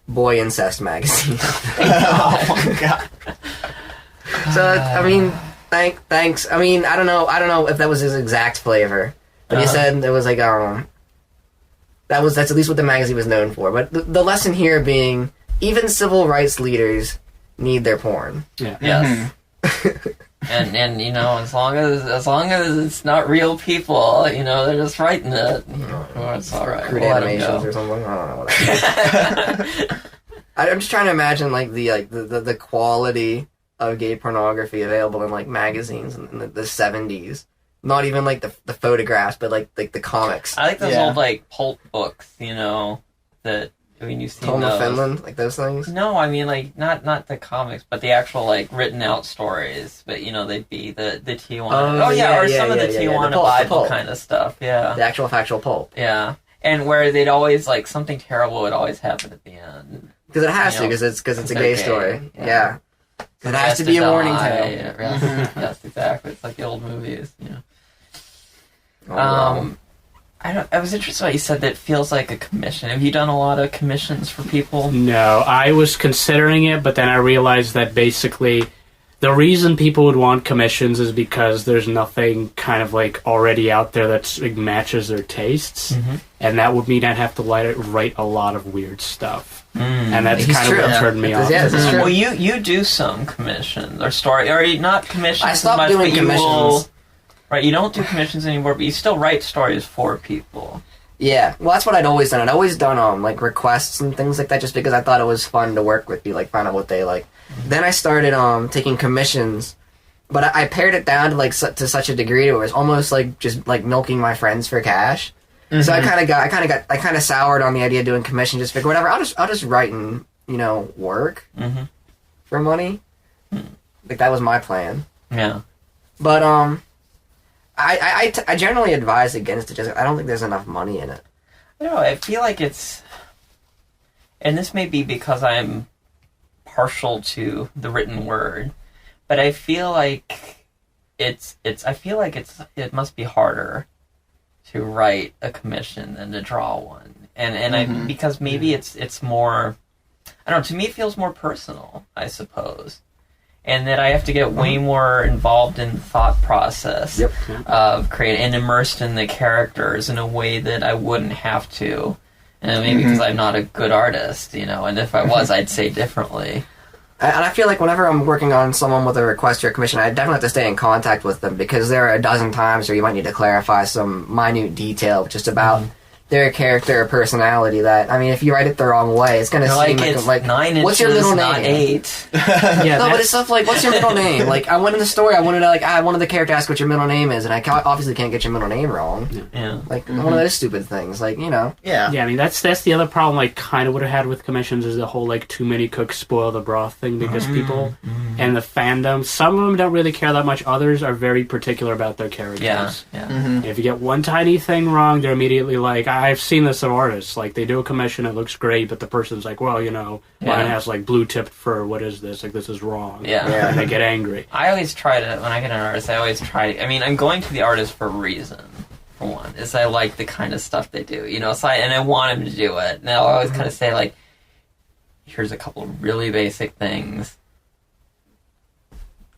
Speaker 2: Boy Incest magazine.
Speaker 3: oh my god.
Speaker 2: So, I mean, thanks. I mean, I don't know if that was his exact flavor, but he said it was like, that's at least what the magazine was known for. But the lesson here being, even civil rights leaders need their porn.
Speaker 4: yeah.
Speaker 1: Yes. And as long as it's not real people, they're just writing it. It's all right.
Speaker 2: Crude
Speaker 1: We'll let 'em
Speaker 2: animations
Speaker 1: go.
Speaker 2: or something. I don't know what that is. I'm just trying to imagine the quality of gay pornography available in like magazines in the 70s. Not even like the photographs, but like the comics.
Speaker 1: I like those
Speaker 3: Yeah.
Speaker 1: old like pulp books, that you've seen
Speaker 2: Home of
Speaker 1: those.
Speaker 2: Finland, like those things.
Speaker 1: No, I mean like not the comics, but the actual like written out stories. But they'd be the Tijuana. Or some of the Tijuana
Speaker 2: the
Speaker 1: Bible
Speaker 2: pulp.
Speaker 1: kind of stuff. Yeah,
Speaker 2: The actual factual pulp.
Speaker 1: yeah. And where they'd always like something terrible would always happen at the end.
Speaker 2: Because it has to,
Speaker 1: You know,
Speaker 2: because it's a
Speaker 1: they're
Speaker 2: gay
Speaker 1: gay,
Speaker 2: story.
Speaker 1: yeah.
Speaker 2: Yeah. It
Speaker 1: Somebody
Speaker 2: has to be a warning
Speaker 1: die.
Speaker 2: tale.
Speaker 1: Yeah, yes, exactly. It's like the old movies.
Speaker 2: Oh, wow.
Speaker 1: I was interested in what you said that it feels like a commission. Have you done a lot of commissions for people?
Speaker 4: No, I was considering it, but then I realized that basically the reason people would want commissions is because there's nothing kind of like already out there that like, matches their tastes, and that would mean I'd have to write a lot of weird stuff, and that's
Speaker 2: It's
Speaker 4: kind of
Speaker 2: true.
Speaker 4: what turned me off.
Speaker 2: Yeah, it's true.
Speaker 1: Well, you do some commissions or story, or not commissions.
Speaker 2: I stopped
Speaker 1: as much,
Speaker 2: doing
Speaker 1: but you
Speaker 2: commissions.
Speaker 1: Right, you don't do commissions anymore, but you still write stories for people.
Speaker 2: Yeah, well, that's what I'd always done. I'd always done like requests and things like that, just because I thought it was fun to work with, like find out what they like. Then I started taking commissions, but I pared it down to like to such a degree where it was almost like just like milking my friends for cash. Mm-hmm. So I kind of soured on the idea of doing commission. Just figure whatever. I'll just write and work for money. Like that was my plan.
Speaker 1: Yeah.
Speaker 2: But I generally advise against it. Just I don't think there's enough money in it.
Speaker 1: I don't know. I feel like it's, and this may be because I'm partial to the written word, but I feel like it must be harder to write a commission than to draw one, and because maybe it's more, I don't know. To me, it feels more personal, I suppose. And that I have to get way more involved in the thought process of creating and immersed in the characters in a way that I wouldn't have to. And maybe because I'm not a good artist, and if I was, I'd say differently.
Speaker 2: And I feel like whenever I'm working on someone with a request or a commission, I definitely have to stay in contact with them, because there are a dozen times where you might need to clarify some minute detail just about their character or personality that, I mean, if you write it the wrong way, it's going to seem like
Speaker 1: 9 inches,
Speaker 2: what's your middle
Speaker 1: not
Speaker 2: name?
Speaker 1: 8.
Speaker 2: No, but it's stuff like, what's your middle name? Like, I went in the story, I wanted the character to ask what your middle name is, and I obviously can't get your middle name wrong.
Speaker 1: Yeah.
Speaker 2: Like, one of those stupid things, like,
Speaker 3: Yeah.
Speaker 4: Yeah, I mean, that's the other problem I kind of would have had with commissions, is the whole, like, too many cooks spoil the broth thing, because people and the fandom, some of them don't really care that much, others are very particular about their characters.
Speaker 1: Yeah.
Speaker 4: If you get one tiny thing wrong, they're immediately like, I've seen this of artists, like, they do a commission, it looks great, but the person's like, well, mine has, like, blue-tipped fur, what is this? Like, this is wrong.
Speaker 1: Yeah.
Speaker 4: And they get angry.
Speaker 1: I always try to, when I get an artist, I mean, I'm going to the artist for a reason, for one, is I like the kind of stuff they do, so and I want him to do it. Now, I always kind of say, like, here's a couple of really basic things,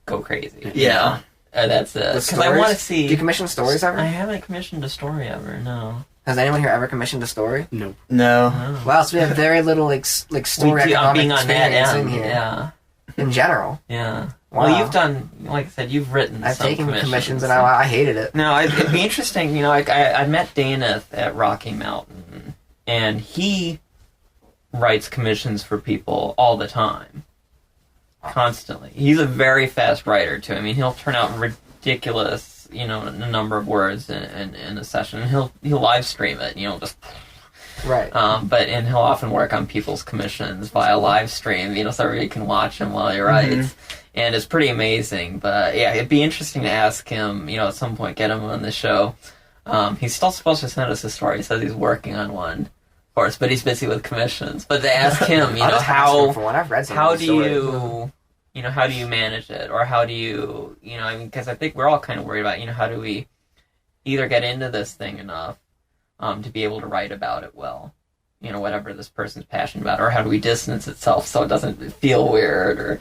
Speaker 1: go crazy.
Speaker 3: Yeah.
Speaker 1: That's it. Because I want to see...
Speaker 2: Do you commission stories ever?
Speaker 1: I haven't commissioned a story ever, no.
Speaker 2: Has anyone here ever commissioned a story?
Speaker 4: No.
Speaker 3: No.
Speaker 2: Wow, so we have very little, like story economic
Speaker 1: being on that
Speaker 2: experience
Speaker 1: end,
Speaker 2: in here.
Speaker 1: yeah.
Speaker 2: In general.
Speaker 1: Yeah.
Speaker 2: Wow.
Speaker 1: Well, you've done, like I said, you've written
Speaker 2: I've
Speaker 1: some
Speaker 2: taken commissions and
Speaker 1: so.
Speaker 2: I hated it.
Speaker 1: No, it'd be interesting, I met Dane at Rocky Mountain, and he writes commissions for people all the time. Constantly. He's a very fast writer, too. I mean, he'll turn out ridiculous, a number of words in a session. He'll live stream it, just...
Speaker 2: Right.
Speaker 1: And he'll often work on people's commissions via live stream, so everybody can watch him while he writes. And it's pretty amazing. But yeah, it'd be interesting to ask him, at some point, get him on the show. He's still supposed to send us a story. He says he's working on one, of course, but he's busy with commissions. But to ask him, how do you manage it? Or how do you, because I think we're all kind of worried about, how do we either get into this thing enough to be able to write about it well, whatever this person's passionate about, or how do we distance itself so it doesn't feel weird, or,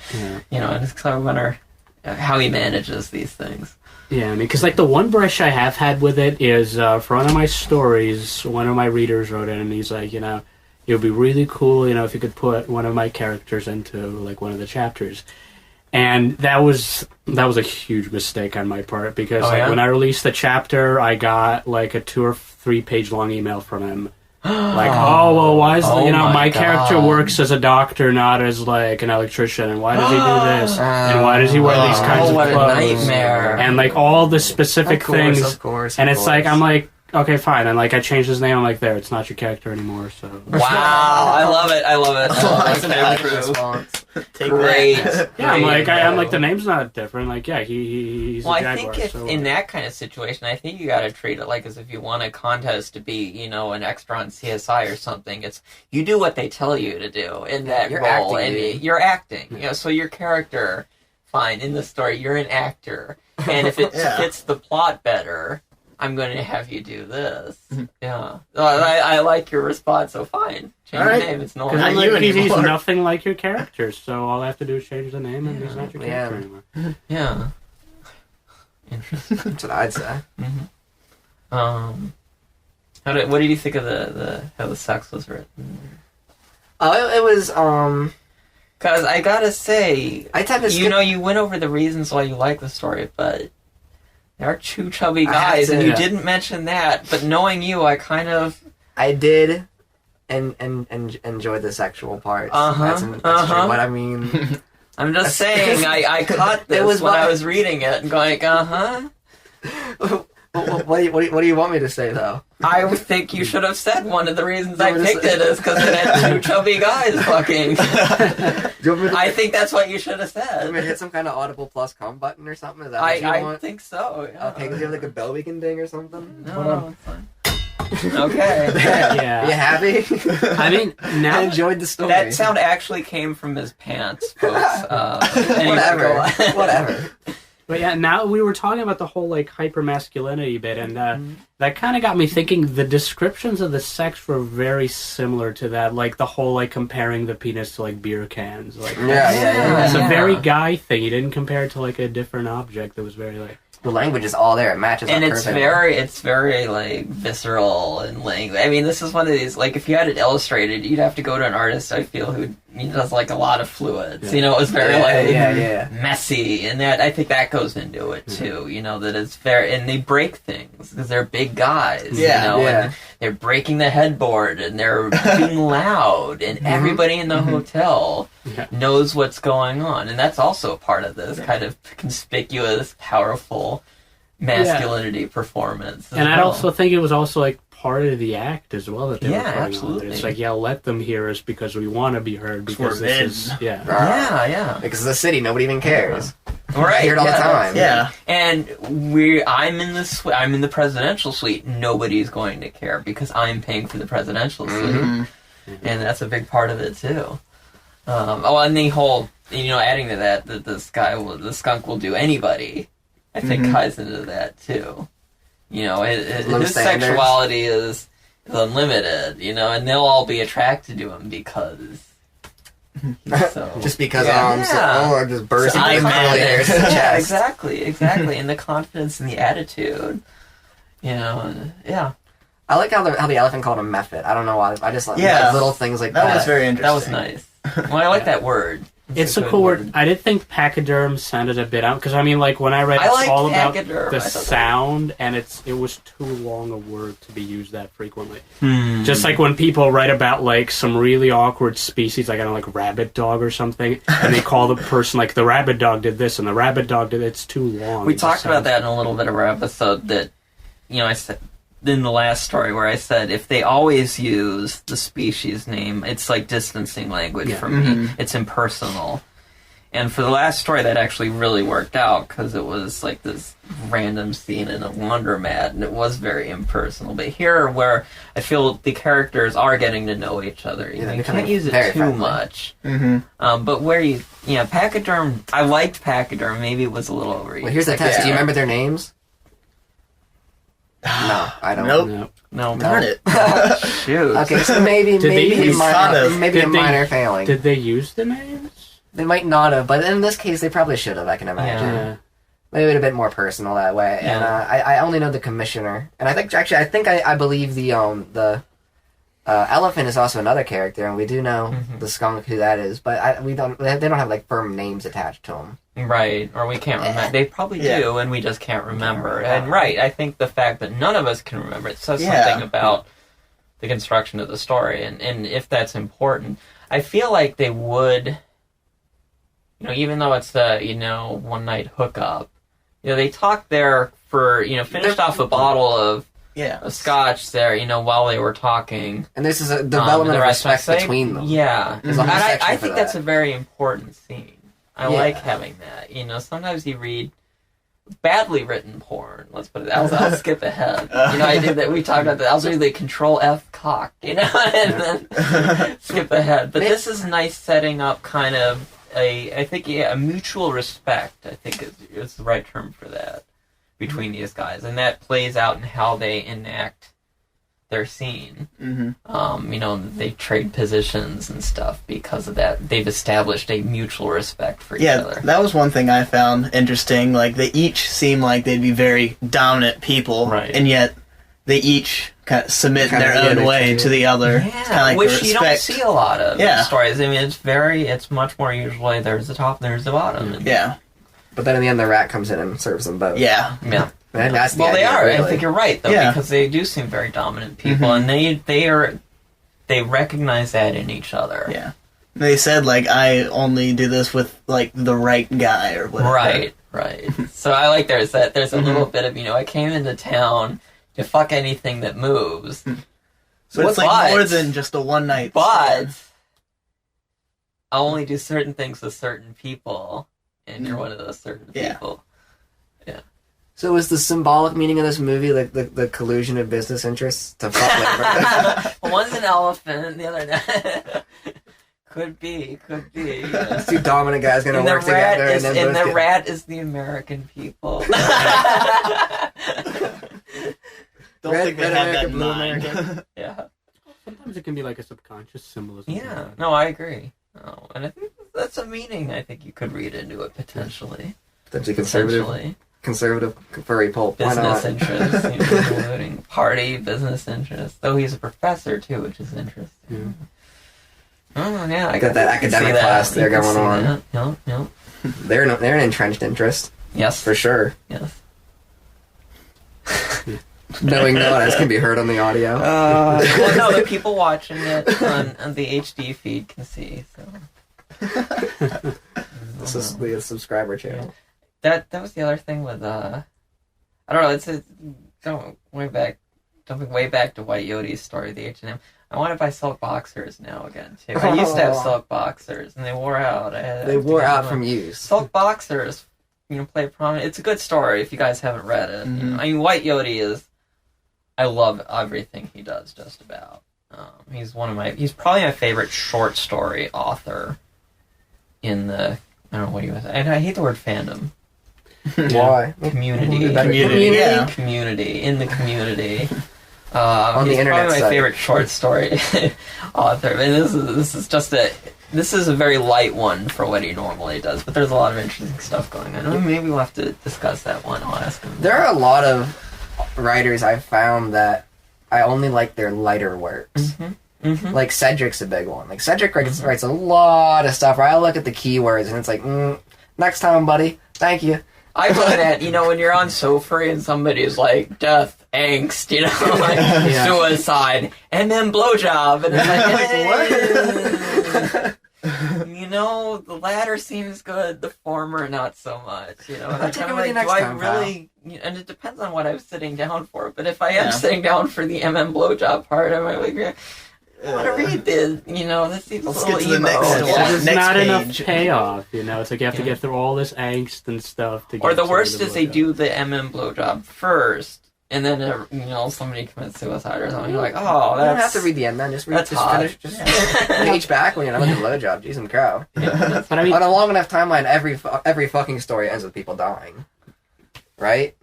Speaker 1: I just kind of wonder how he manages these things.
Speaker 4: Yeah, I mean, because, like, the one brush I have had with it is, for one of my stories, one of my readers wrote in, and he's like, it would be really cool, if you could put one of my characters into, like, one of the chapters. And that was a huge mistake on my part, because when I released the chapter, I got like a 2 or 3 page long email from him, like, why is my character works as a doctor, not as like an electrician, and why does he do this, and why does he wear these kinds of clothes?
Speaker 1: What a nightmare!
Speaker 4: And like all the specific things,
Speaker 2: of course,
Speaker 4: and it's like I'm like, okay, fine. And, like, I changed his name. I'm like, there, it's not your character anymore, so...
Speaker 1: Wow, I love it.
Speaker 2: That's an epic response.
Speaker 1: Great.
Speaker 4: Yeah, I'm like, the name's not different. Like, yeah, he's a Jaguar.
Speaker 1: I think if in that kind of situation, I think you gotta treat it like as if you won a contest to be, an extra on CSI or something. It's, you do what they tell you to do in that role. You're acting. So your character, fine, in the story, you're an actor. And if it fits the plot better... I'm going to have you do this. Yeah. I like your response, so fine. Change your name. It's no
Speaker 3: Not
Speaker 1: longer...
Speaker 3: you
Speaker 4: He's
Speaker 3: anymore.
Speaker 4: nothing like your character, so all I have to do is change the name, and he's not your character anymore.
Speaker 1: Yeah. Interesting.
Speaker 2: That's what I'd say.
Speaker 1: What did you think of how the sex was written?
Speaker 2: Oh, it was,
Speaker 1: Because I gotta say,
Speaker 2: I tend to skip...
Speaker 1: you went over the reasons why you like the story, but... There are 2 chubby guys, and you didn't mention that. But knowing you, I kind of
Speaker 2: I did and enjoy the sexual parts. That's true. But I mean,
Speaker 1: I'm just saying, I caught this when I was reading it and going,
Speaker 2: What do you want me to say though?
Speaker 1: I would think you should have said one of the reasons I picked it is because it had two chubby guys fucking. I think that's what you should have
Speaker 2: Do you
Speaker 1: said.
Speaker 2: want me to hit some kind of Audible Plus come button or something? Is that what you
Speaker 1: I
Speaker 2: want?
Speaker 1: think so. Yeah.
Speaker 2: Okay, does you have like a bell we can ding or something?
Speaker 1: No, it's fine. Okay.
Speaker 4: Yeah.
Speaker 2: Are you happy?
Speaker 4: I mean, now
Speaker 2: I enjoyed the story.
Speaker 1: That sound actually came from his pants, folks. Anyway,
Speaker 2: Whatever.
Speaker 1: go on.
Speaker 2: Whatever.
Speaker 4: But yeah, now we were talking about the whole like hypermasculinity bit, and that kind of got me thinking. The descriptions of the sex were very similar to that, like the whole like comparing the penis to like beer cans. Like,
Speaker 2: Yeah.
Speaker 4: it's a very guy thing. He didn't compare it to like a different object that was very like.
Speaker 2: The language is all there. It matches
Speaker 1: And
Speaker 2: up
Speaker 1: it's
Speaker 2: perfectly.
Speaker 1: very like visceral and language. I mean, this is one of these, like, if you had it illustrated, you'd have to go to an artist, I feel, who does like a lot of fluids.
Speaker 4: Yeah.
Speaker 1: You know, it was very
Speaker 2: Yeah.
Speaker 1: messy, and that I think that goes into it too. You know, that it's very, and they break things because they're big guys.
Speaker 3: Yeah,
Speaker 1: you know,
Speaker 2: yeah.
Speaker 1: and they're breaking the headboard and they're being loud, and everybody in the hotel knows what's going on, and that's also a part of this kind of conspicuous, powerful masculinity performance. as
Speaker 4: And I
Speaker 1: well.
Speaker 4: also think it was also like part of the act as well that they
Speaker 1: Yeah,
Speaker 4: were putting
Speaker 1: absolutely.
Speaker 4: on. It's like, let them hear us because we want to be heard because
Speaker 3: We're
Speaker 4: this is
Speaker 3: men.
Speaker 1: Yeah.
Speaker 2: Because the city, nobody even cares.
Speaker 1: Right.
Speaker 2: I hear it all the time.
Speaker 3: Yeah.
Speaker 1: And I'm in the presidential suite. Nobody's going to care because I'm paying for the presidential suite, and that's a big part of it too. And the whole, adding to that the skunk will do anybody. I think ties into that too.
Speaker 2: Low
Speaker 1: His
Speaker 2: standards.
Speaker 1: sexuality is unlimited, and they'll all be attracted to him because. So.
Speaker 2: Just because
Speaker 1: Yeah.
Speaker 2: or just bursting
Speaker 3: So
Speaker 2: with
Speaker 3: I'm
Speaker 2: curly
Speaker 3: mad.
Speaker 2: hairs in the
Speaker 1: Yeah,
Speaker 2: chest.
Speaker 1: exactly, and the confidence and the attitude, and, yeah.
Speaker 2: I like how the elephant called him method. I don't know why. I just like little things like
Speaker 3: That
Speaker 2: that.
Speaker 3: was very interesting.
Speaker 1: That was nice. Well, I like that word.
Speaker 4: It's a
Speaker 1: good
Speaker 4: cool word. I did think pachyderm sounded a bit out because I mean, like when I read,
Speaker 1: I
Speaker 4: it's
Speaker 1: like
Speaker 4: all about
Speaker 1: pachyderm.
Speaker 4: the
Speaker 1: I thought that-
Speaker 4: sound, and it was too long a word to be used that frequently.
Speaker 1: Hmm.
Speaker 4: Just like when people write about like some really awkward species, like I don't know, like rabbit dog or something, and they call the person like the rabbit dog did this and the rabbit dog did. It's too long.
Speaker 1: We
Speaker 4: It
Speaker 1: talked
Speaker 4: just
Speaker 1: about
Speaker 4: sounds-
Speaker 1: that in a little bit of our episode that, I said in the last story where I said if they always use the species name, it's like distancing language for me. It's impersonal. And for the last story, that actually really worked out because it was like this random scene in a laundromat, and it was very impersonal. But here, where I feel the characters are getting to know each other, you can't
Speaker 2: becoming
Speaker 1: use it
Speaker 2: very
Speaker 1: too
Speaker 2: friendly.
Speaker 1: much.
Speaker 3: Mm-hmm.
Speaker 1: But where pachyderm, I liked pachyderm. Maybe it was a little overused.
Speaker 2: Well, here's the test.
Speaker 3: Yeah.
Speaker 2: Do you remember their names? No, I don't.
Speaker 3: Nope.
Speaker 4: No.
Speaker 1: No,
Speaker 3: Darn it.
Speaker 1: Shoot.
Speaker 2: Okay, so maybe
Speaker 4: Did they
Speaker 2: maybe
Speaker 4: use-
Speaker 2: minor,
Speaker 3: kind of-
Speaker 2: maybe a
Speaker 4: did they-
Speaker 2: minor failing.
Speaker 4: Did they use the names?
Speaker 2: They might not have, but in this case, they probably should have. I can imagine.
Speaker 4: Yeah.
Speaker 2: Maybe a bit more personal that way.
Speaker 1: Yeah.
Speaker 2: And I only know the commissioner, and I think I believe the elephant is also another character, and we do know the skunk who that is, but they don't have like firm names attached to them.
Speaker 1: Right, or we can't remember. They probably
Speaker 3: Yeah.
Speaker 1: do, and we just can't remember.
Speaker 2: remember.
Speaker 1: And right, I think the fact that none of us can remember it says
Speaker 3: Yeah.
Speaker 1: something about the construction of the story, and if that's important. I feel like they would, even though it's a, one night hookup, they talked there for, finished off a bottle of
Speaker 3: Yeah.
Speaker 1: scotch there, while they were talking.
Speaker 2: And this is a development
Speaker 1: the
Speaker 2: of
Speaker 1: rest
Speaker 2: respect
Speaker 1: I say,
Speaker 2: between them.
Speaker 1: Yeah.
Speaker 2: There's a
Speaker 1: And
Speaker 2: whole
Speaker 1: I
Speaker 2: section for
Speaker 1: think
Speaker 2: that.
Speaker 1: that's a very important scene. I
Speaker 2: Yeah.
Speaker 1: like having that. Sometimes you read badly written porn. Let's put it. I'll skip ahead. I did that. We talked about that. I was really Control F cock. And then skip ahead. But this is nice setting up kind of a mutual respect. I think is the right term for that between these guys, and that plays out in how they enact their scene. They trade positions and stuff because of that. They've established a mutual respect for each
Speaker 3: Yeah,
Speaker 1: other.
Speaker 3: that was one thing I found interesting. Like, they each seem like they'd be very dominant people,
Speaker 1: Right.
Speaker 3: and yet they each kind of submit in
Speaker 2: Kind
Speaker 3: their
Speaker 2: of
Speaker 3: own
Speaker 2: unity.
Speaker 3: way to the other. It's
Speaker 1: Yeah,
Speaker 3: kind of like
Speaker 1: which
Speaker 3: the
Speaker 1: you don't
Speaker 3: respect.
Speaker 1: see a lot of
Speaker 3: Yeah.
Speaker 1: in stories. I mean, it's much more usually there's the top, there's the bottom. And
Speaker 3: Yeah,
Speaker 2: But then in the end, the rat comes in and serves them both.
Speaker 3: yeah.
Speaker 1: yeah.
Speaker 2: And that's the
Speaker 1: Well, they
Speaker 2: idea,
Speaker 1: are.
Speaker 2: really.
Speaker 1: I think you're right, though,
Speaker 3: Yeah.
Speaker 1: because they do seem very dominant people, and they recognize that in each other.
Speaker 3: Yeah. They said, like, I only do this with, like, the right guy or whatever.
Speaker 1: Right. So I like there's a little bit of, I came into town to fuck anything that moves.
Speaker 3: So it's like more than just a one night.
Speaker 1: But I'll only do certain things with certain people, and you're one of those certain people. Yeah.
Speaker 2: So is the symbolic meaning of this movie like the collusion of business interests to fuck labor?
Speaker 1: One's an elephant, the other could be.
Speaker 2: These two dominant guys gonna work together, and then
Speaker 1: the rat is the American people.
Speaker 3: Don't think they have that in
Speaker 2: blue
Speaker 3: mind.
Speaker 2: American.
Speaker 1: Yeah.
Speaker 4: Sometimes it can be like a subconscious symbolism.
Speaker 1: Yeah. No, I agree. Oh, and I think that's a meaning I think you could read into it potentially.
Speaker 2: Potentially conservative furry pulp. Why
Speaker 1: Business
Speaker 2: not?
Speaker 1: interests, including party business interests. Though he's a professor too, which is interesting. Oh yeah, I
Speaker 2: got that academic class there going on.
Speaker 1: Yep.
Speaker 2: They're an entrenched interest.
Speaker 1: Yes,
Speaker 2: for sure.
Speaker 1: Yes.
Speaker 2: Knowing no one else can be heard on the audio.
Speaker 1: Well, no, the people watching it on the HD feed can see. So
Speaker 2: This is the subscriber channel.
Speaker 1: that was the other thing with I don't know. Jumping way back to White Yodi's story, the H&M. I want to buy silk boxers now again too. I used to have silk boxers, and they wore out.
Speaker 2: They wore out from use.
Speaker 1: Silk boxers, play a prominent. It's a good story if you guys haven't read it. I mean, White Yodi is. I love everything he does, just about. He's probably my favorite short story author in the. I don't know what he was. And I hate the word fandom.
Speaker 2: Why?
Speaker 1: Community.
Speaker 3: Yeah.
Speaker 1: Community. In the community.
Speaker 2: On the
Speaker 1: he's
Speaker 2: internet
Speaker 1: probably my
Speaker 2: site.
Speaker 1: favorite short story author. And this is a very light one for what he normally does, but there's a lot of interesting stuff going on. Maybe we'll have to discuss that one. I'll ask him.
Speaker 2: There are a lot of writers I've found that I only like their lighter works. Like Cedric's a big one. Like Cedric writes a lot of stuff where I look at the keywords and it's like, next time, buddy. Thank you.
Speaker 1: I find that, when you're on SoFree and somebody's like, death, angst, like suicide, and then blowjob, and it's like, the latter seems good, the former not so much, and I'm
Speaker 2: take it
Speaker 1: kind of
Speaker 2: with you
Speaker 1: like,
Speaker 2: next
Speaker 1: do I
Speaker 2: time, pal.
Speaker 1: really, and it depends on what I'm sitting down for, but if I am sitting down for the blowjob part, I might like, I want to read this, this seems
Speaker 3: Let's
Speaker 1: a little
Speaker 3: get to the
Speaker 1: emo.
Speaker 3: next one.
Speaker 4: There's
Speaker 3: Next
Speaker 4: not enough
Speaker 3: page.
Speaker 4: payoff, It's like you have to get through all this angst and stuff to get
Speaker 1: Or the
Speaker 4: to
Speaker 1: worst is they
Speaker 4: blowjob.
Speaker 1: do the blowjob first, and then somebody commits suicide or something. You're like, oh,
Speaker 2: You
Speaker 1: that's
Speaker 2: don't have to read the end then. Just
Speaker 1: that's hot.
Speaker 2: finish. Just page back when you're done with the blowjob. Jeez and crow.
Speaker 4: But I mean,
Speaker 2: On a long enough timeline, every fucking story ends with people dying. Right?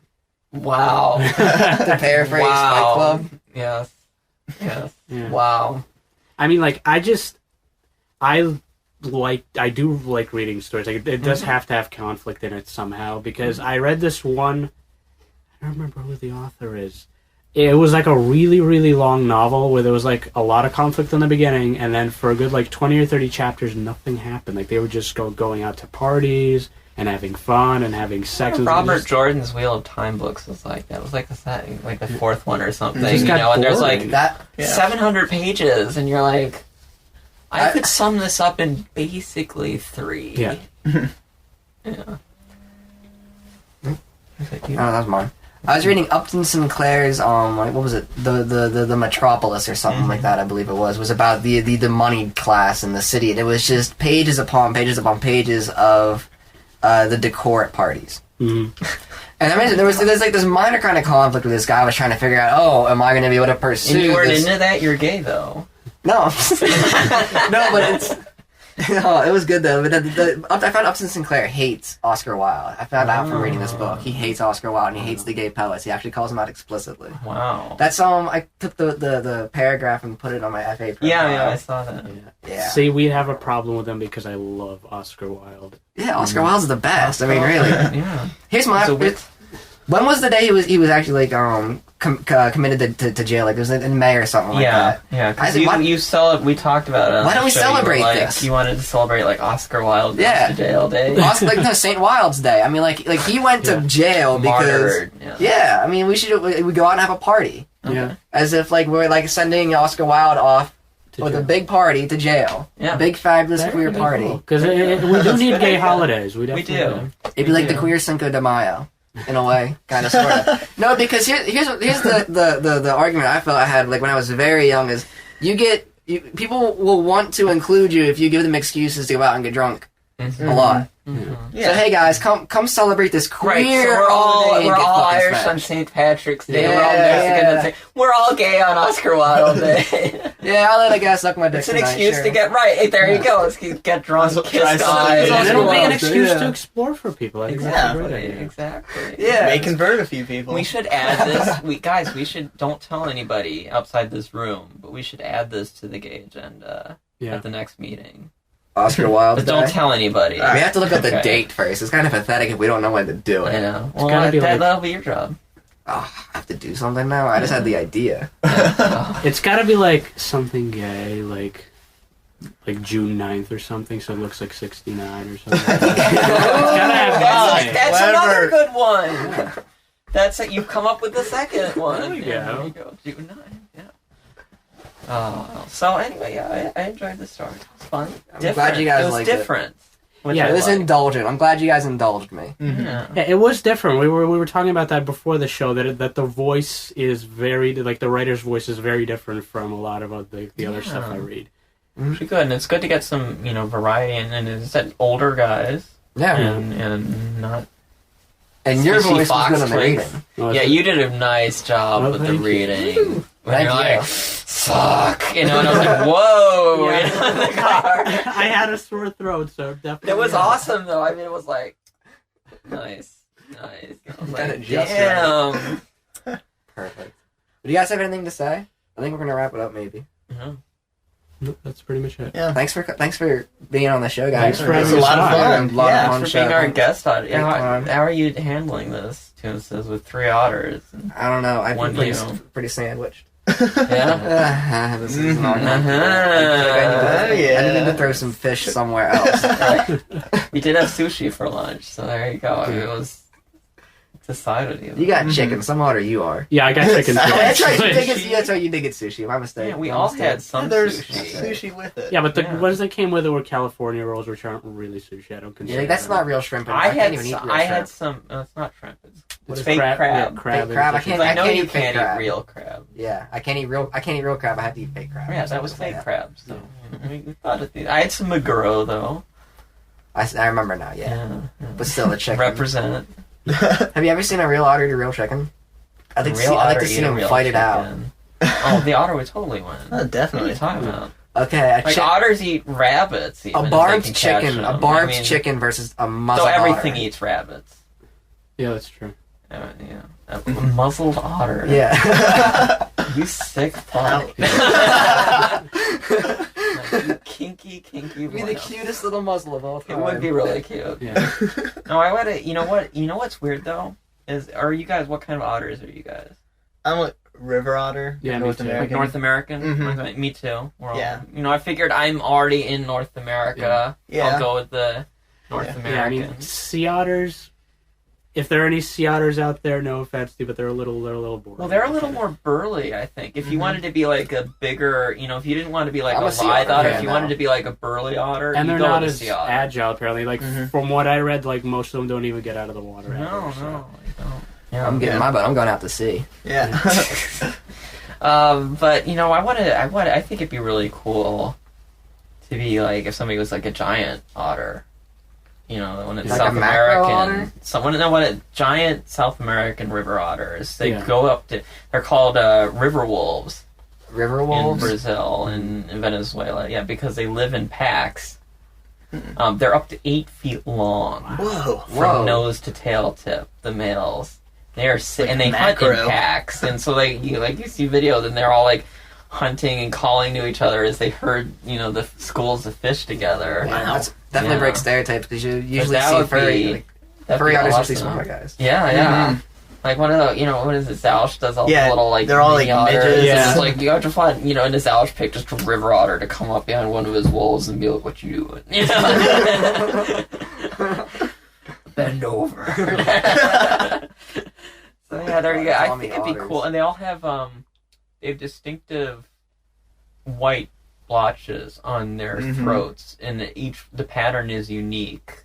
Speaker 1: Wow.
Speaker 2: To paraphrase Fight
Speaker 1: Wow.
Speaker 2: Club.
Speaker 1: Yes.
Speaker 4: yeah.
Speaker 1: Wow.
Speaker 4: I mean, like, I do like reading stories. Like, it does have to have conflict in it somehow, because I read this one, I don't remember who the author is. It was like a really, really long novel where there was like a lot of conflict in the beginning, and then for a good like 20 or 30 chapters, nothing happened. Like, they were just going out to parties and having fun and having sex.
Speaker 1: Robert Jordan's Wheel of Time books was like that. It was like the fourth one or something.
Speaker 4: It just got
Speaker 1: and there's like
Speaker 4: boring.
Speaker 2: That
Speaker 1: 700 pages, and you're like, I could sum this up in basically 3.
Speaker 4: Yeah.
Speaker 1: Yeah.
Speaker 2: Oh, that was mine. I was reading Upton Sinclair's what was it? The Metropolis or something like that, I believe it was about the moneyed class in the city, and it was just pages upon pages upon pages of the decor at parties. And I mean, there's like this minor kind of conflict with this guy was trying to figure out, am I going to be able to pursue
Speaker 1: And you weren't
Speaker 2: this?
Speaker 1: into that? You're gay, though.
Speaker 2: No. No, but it's... No, it was good though. But I found Upton Sinclair hates Oscar Wilde. I found out from reading this book. He hates Oscar Wilde and he hates the gay poets. He actually calls him out explicitly.
Speaker 1: Wow.
Speaker 2: That's I took the paragraph and put it on my FA profile.
Speaker 1: Yeah, I saw that.
Speaker 2: Yeah.
Speaker 4: See, we'd have a problem with them because I love Oscar Wilde.
Speaker 2: Yeah, Oscar Wilde's the best. I mean, really.
Speaker 1: Yeah.
Speaker 2: Here's my.
Speaker 1: So
Speaker 2: When was the day he was actually like committed to jail. Like it was in May or something like that.
Speaker 1: Yeah, because we talked about it. On
Speaker 2: Why don't
Speaker 1: the
Speaker 2: we
Speaker 1: show.
Speaker 2: celebrate
Speaker 1: you were
Speaker 2: this?
Speaker 1: You wanted to celebrate like Oscar Wilde goes to jail day.
Speaker 2: St. Wilde's Day. I mean, like he went to jail because
Speaker 1: Martyred,
Speaker 2: I mean, we go out and have a party.
Speaker 4: Yeah.
Speaker 2: As if like we're like sending Oscar Wilde off with a big party to jail.
Speaker 1: Yeah.
Speaker 2: Big fabulous queer party.
Speaker 4: Because we do need gay holidays. We definitely
Speaker 1: do.
Speaker 2: It'd be like the queer Cinco de Mayo. In a way, kind of, sort of. No, because here's the argument I felt I had like when I was very young is people will want to include you if you give them excuses to go out and get drunk a lot.
Speaker 1: Mm-hmm.
Speaker 2: So hey guys, come celebrate this queer
Speaker 1: so
Speaker 2: holiday.
Speaker 1: we're all Irish
Speaker 2: smashed.
Speaker 1: on St. Patrick's Day.
Speaker 2: Yeah,
Speaker 1: We're all Mexican
Speaker 2: yeah.
Speaker 1: on St. We're all gay on Oscar Wilde Day.
Speaker 2: Yeah, I'll let a guy suck my dick.
Speaker 1: It's an
Speaker 2: tonight,
Speaker 1: excuse
Speaker 2: sure.
Speaker 1: to get right. Hey, there you go. Let's get drunk, kiss guys.
Speaker 4: And it'll be an
Speaker 3: Yeah.
Speaker 4: excuse to explore for people. I think that's a great idea.
Speaker 1: Exactly.
Speaker 2: Yeah.
Speaker 3: May convert a few people.
Speaker 1: We should add this. We should don't tell anybody outside this room, but we should add this to the gay agenda at the next meeting.
Speaker 2: Oscar Wilde.
Speaker 1: But don't tell anybody.
Speaker 2: We have to look up the
Speaker 1: Okay.
Speaker 2: date first. It's kind of pathetic if we don't know when to do it.
Speaker 1: I know.
Speaker 4: It's gotta be like-
Speaker 1: that'll be your job.
Speaker 2: Oh, I have to do something now. I just had the idea.
Speaker 4: It's got to be like something gay, like June 9th or something, so it looks like 69 or something. It's gotta have that name.
Speaker 1: That's
Speaker 3: Clever.
Speaker 1: another good one. That's it. You've come up with the second one.
Speaker 4: There we go.
Speaker 1: Yeah, there you go. June 9. Yeah. So anyway, I enjoyed the story. It was fun.
Speaker 2: glad you guys
Speaker 1: it was
Speaker 2: liked it.
Speaker 1: different. Which
Speaker 4: Yeah,
Speaker 1: I
Speaker 2: It was
Speaker 1: liked.
Speaker 2: indulgent. I'm glad you guys indulged me.
Speaker 1: Yeah.
Speaker 4: Yeah, it was different. We were talking about that before the show. That the voice is very like the writer's voice is very different from a lot of the other stuff I read.
Speaker 1: Pretty good, and it's good to get some variety, and it's that older guys,
Speaker 2: Yeah.
Speaker 1: and not.
Speaker 2: And your
Speaker 1: Sissy
Speaker 2: voice was good on the
Speaker 1: Fox
Speaker 2: reading.
Speaker 1: Yeah, you did a nice job
Speaker 4: Oh,
Speaker 1: with the
Speaker 4: thank you.
Speaker 1: reading. When
Speaker 2: Thank
Speaker 1: you're
Speaker 2: you.
Speaker 1: like, fuck, and I was like, whoa,
Speaker 4: Yeah.
Speaker 1: in the car.
Speaker 4: I had a sore throat, so definitely.
Speaker 1: It was awesome though. I mean, it was like nice. I was
Speaker 2: Got it
Speaker 1: like,
Speaker 2: just
Speaker 1: damn.
Speaker 2: Perfect. Do you guys have anything to say? I think we're gonna wrap it up. Maybe.
Speaker 1: Yeah.
Speaker 4: Nope, that's pretty much it.
Speaker 3: Yeah.
Speaker 2: Thanks for being on the show, guys.
Speaker 4: Thanks for
Speaker 3: It's
Speaker 4: having
Speaker 3: a lot of
Speaker 4: us on.
Speaker 3: fun.
Speaker 2: A lot of
Speaker 3: Yeah.
Speaker 2: fun
Speaker 1: For
Speaker 2: show.
Speaker 1: being our guest on.
Speaker 2: Yeah,
Speaker 1: How are you handling this? Tune says with 3 otters. And,
Speaker 2: I don't know. I
Speaker 1: One
Speaker 2: feel
Speaker 1: you.
Speaker 2: pretty sandwiched.
Speaker 1: yeah.
Speaker 2: This is not good.
Speaker 1: Uh-huh.
Speaker 2: I need to throw some fish somewhere else.
Speaker 1: We did have sushi for lunch, so there you go. I mean, it was decided.
Speaker 2: You got chicken. Some otter you are.
Speaker 4: Yeah, I got chicken.
Speaker 2: Oh, that's right. You
Speaker 4: too.
Speaker 2: did get, that's right. You did get sushi. My mistake.
Speaker 1: Yeah, we
Speaker 2: My
Speaker 1: all
Speaker 2: mistake.
Speaker 1: had some
Speaker 3: There's
Speaker 1: sushi.
Speaker 3: sushi with it.
Speaker 4: Yeah, but the
Speaker 1: Yeah.
Speaker 4: ones that came with it were California rolls, which aren't really sushi. I don't consider.
Speaker 2: Yeah, that's
Speaker 4: them.
Speaker 2: not real shrimp.
Speaker 1: I
Speaker 2: can't
Speaker 1: had
Speaker 2: even eat
Speaker 1: some,
Speaker 2: real
Speaker 1: I
Speaker 2: shrimp.
Speaker 1: had some. It's not shrimp.
Speaker 4: What
Speaker 1: It's
Speaker 4: is
Speaker 1: fake crab.
Speaker 4: Yeah,
Speaker 2: Fake
Speaker 4: crab.
Speaker 2: crab, I
Speaker 4: is-
Speaker 2: can't-
Speaker 1: I know
Speaker 2: can't
Speaker 1: you
Speaker 2: eat fake
Speaker 1: can't
Speaker 2: crab.
Speaker 1: eat real crab.
Speaker 2: Yeah, I can't eat real crab. I had to eat fake crab.
Speaker 1: Yeah, that was
Speaker 2: Something
Speaker 1: fake
Speaker 2: like
Speaker 1: crab. So we thought I had some Maguro though.
Speaker 2: I remember now. Yeah, but still, the chicken.
Speaker 1: Represent.
Speaker 2: Have you ever seen a real otter do real chicken? I'd like to see him fight it out.
Speaker 1: Oh, the otter would totally win.
Speaker 3: Oh,
Speaker 1: What are
Speaker 3: definitely.
Speaker 1: you talking about?
Speaker 2: Okay,
Speaker 1: Like otters eat rabbits. Even
Speaker 2: a
Speaker 1: if
Speaker 2: barred
Speaker 1: they can catch
Speaker 2: chicken,
Speaker 1: them.
Speaker 2: a barred
Speaker 1: I mean,
Speaker 2: chicken versus a
Speaker 1: So
Speaker 2: muzzled
Speaker 1: everything
Speaker 2: otter.
Speaker 1: eats rabbits.
Speaker 4: Yeah, that's true.
Speaker 1: Yeah, a muzzled otter.
Speaker 2: Yeah.
Speaker 1: You sick fuck. You kinky
Speaker 2: Be the
Speaker 1: boy.
Speaker 2: cutest little muzzle of all
Speaker 1: It
Speaker 2: time.
Speaker 1: would be really cute.
Speaker 4: Yeah.
Speaker 1: No, I would. You know what? You know what's weird though are you guys? What kind of otters are you guys?
Speaker 3: I'm a river otter.
Speaker 4: Yeah, me
Speaker 3: North
Speaker 4: too.
Speaker 1: Like
Speaker 3: American.
Speaker 1: North American?
Speaker 3: Mhm.
Speaker 1: Me too. We're all,
Speaker 3: Yeah.
Speaker 1: I figured I'm already in North America.
Speaker 3: Yeah.
Speaker 1: I'll go with the North
Speaker 3: Yeah.
Speaker 4: Yeah, I
Speaker 1: American.
Speaker 4: mean, sea otters. If there are any sea otters out there, no offense to you, but they're a little boring.
Speaker 1: Well, they're a little more burly, I think. If you wanted to be like a bigger, if you didn't want to be like
Speaker 2: I'm
Speaker 1: a
Speaker 2: a sea
Speaker 1: lithe
Speaker 2: otter
Speaker 1: otter,
Speaker 2: fan
Speaker 1: if you
Speaker 2: now.
Speaker 1: wanted to be like a burly otter,
Speaker 4: and
Speaker 1: you
Speaker 4: they're
Speaker 1: go
Speaker 4: not
Speaker 1: with a
Speaker 4: as
Speaker 1: sea otter.
Speaker 4: agile. Apparently, like from what I read, like most of them don't even get out of the water.
Speaker 1: No,
Speaker 4: ever, so.
Speaker 1: no, I don't. Yeah,
Speaker 2: I'm getting my butt. I'm going out to sea.
Speaker 3: Yeah.
Speaker 1: But I think it'd be really cool to be like if somebody was like a giant otter. When it's
Speaker 2: Like
Speaker 1: South
Speaker 2: a macro
Speaker 1: American. When a giant South American river otters. They
Speaker 4: Yeah.
Speaker 1: go up to. They're called river wolves
Speaker 2: River
Speaker 1: in
Speaker 2: wolves.
Speaker 1: Brazil and in Venezuela. Yeah, because they live in packs. They're up to 8 feet long
Speaker 3: Whoa.
Speaker 1: from
Speaker 2: Whoa.
Speaker 1: nose to tail tip. The males. They are
Speaker 3: Like
Speaker 1: and they hunt in
Speaker 3: macro.
Speaker 1: packs, and so you see videos, and they're all like hunting and calling to each other as they herd the schools of fish together.
Speaker 2: Yeah, that's definitely
Speaker 1: Yeah.
Speaker 2: breaks stereotypes because you usually
Speaker 1: that
Speaker 2: see
Speaker 1: would
Speaker 2: furry.
Speaker 1: be-
Speaker 2: Like,
Speaker 1: That'd
Speaker 2: furry
Speaker 1: be
Speaker 2: otters
Speaker 1: awesome.
Speaker 2: usually smaller guys.
Speaker 1: Yeah, yeah. Like one of the, what is it? Zouch does all the
Speaker 3: Yeah,
Speaker 1: little like
Speaker 3: they're all,
Speaker 1: mini
Speaker 3: like,
Speaker 1: otters.
Speaker 3: midgets.
Speaker 1: And
Speaker 4: Yeah.
Speaker 1: it's like you have to find, in the Zouch pick just a river otter to come up behind one of his wolves and be like, "What you doing?" Bend over. So yeah, there you go. I think it'd be cool, and they all have distinctive white blotches on their throats, and the pattern is unique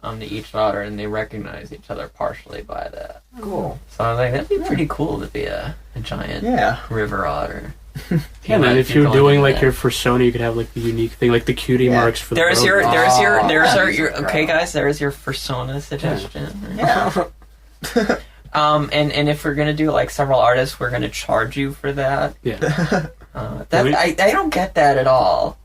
Speaker 1: to each otter, and they recognize each other partially by that.
Speaker 2: Cool.
Speaker 1: So I was like, that'd be pretty cool to be a giant river otter.
Speaker 4: Yeah, and then if you're doing like your persona, you could have like the unique thing, like the cutie marks for
Speaker 1: there's
Speaker 4: the
Speaker 1: your
Speaker 2: Jesus
Speaker 1: okay guys, there's your persona suggestion.
Speaker 3: Yeah.
Speaker 1: And if we're gonna do like several artists, we're gonna charge you for that.
Speaker 4: Yeah.
Speaker 1: I don't get that at all.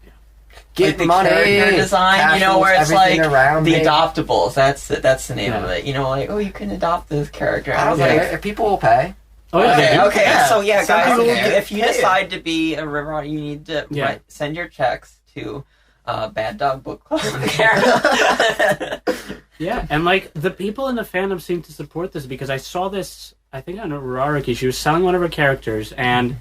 Speaker 2: Get
Speaker 1: like the
Speaker 2: money,
Speaker 1: character design,
Speaker 2: casuals,
Speaker 1: where it's like
Speaker 2: everything around
Speaker 1: the
Speaker 2: me.
Speaker 1: adoptables. That's the name of it. Like, oh, you can adopt this character.
Speaker 2: I don't
Speaker 1: was
Speaker 2: care
Speaker 1: like,
Speaker 2: if people will pay.
Speaker 4: Oh yeah. they do.
Speaker 1: Okay.
Speaker 3: Yeah.
Speaker 1: So yeah,
Speaker 3: Some
Speaker 1: guys,
Speaker 3: people
Speaker 1: if you
Speaker 3: pay it.
Speaker 1: decide to be a river otter, you need to send your checks to Bad Dog Book Club.
Speaker 4: Yeah, and like the people in the fandom seem to support this because I saw this, I think on Rariki, she was selling one of her characters and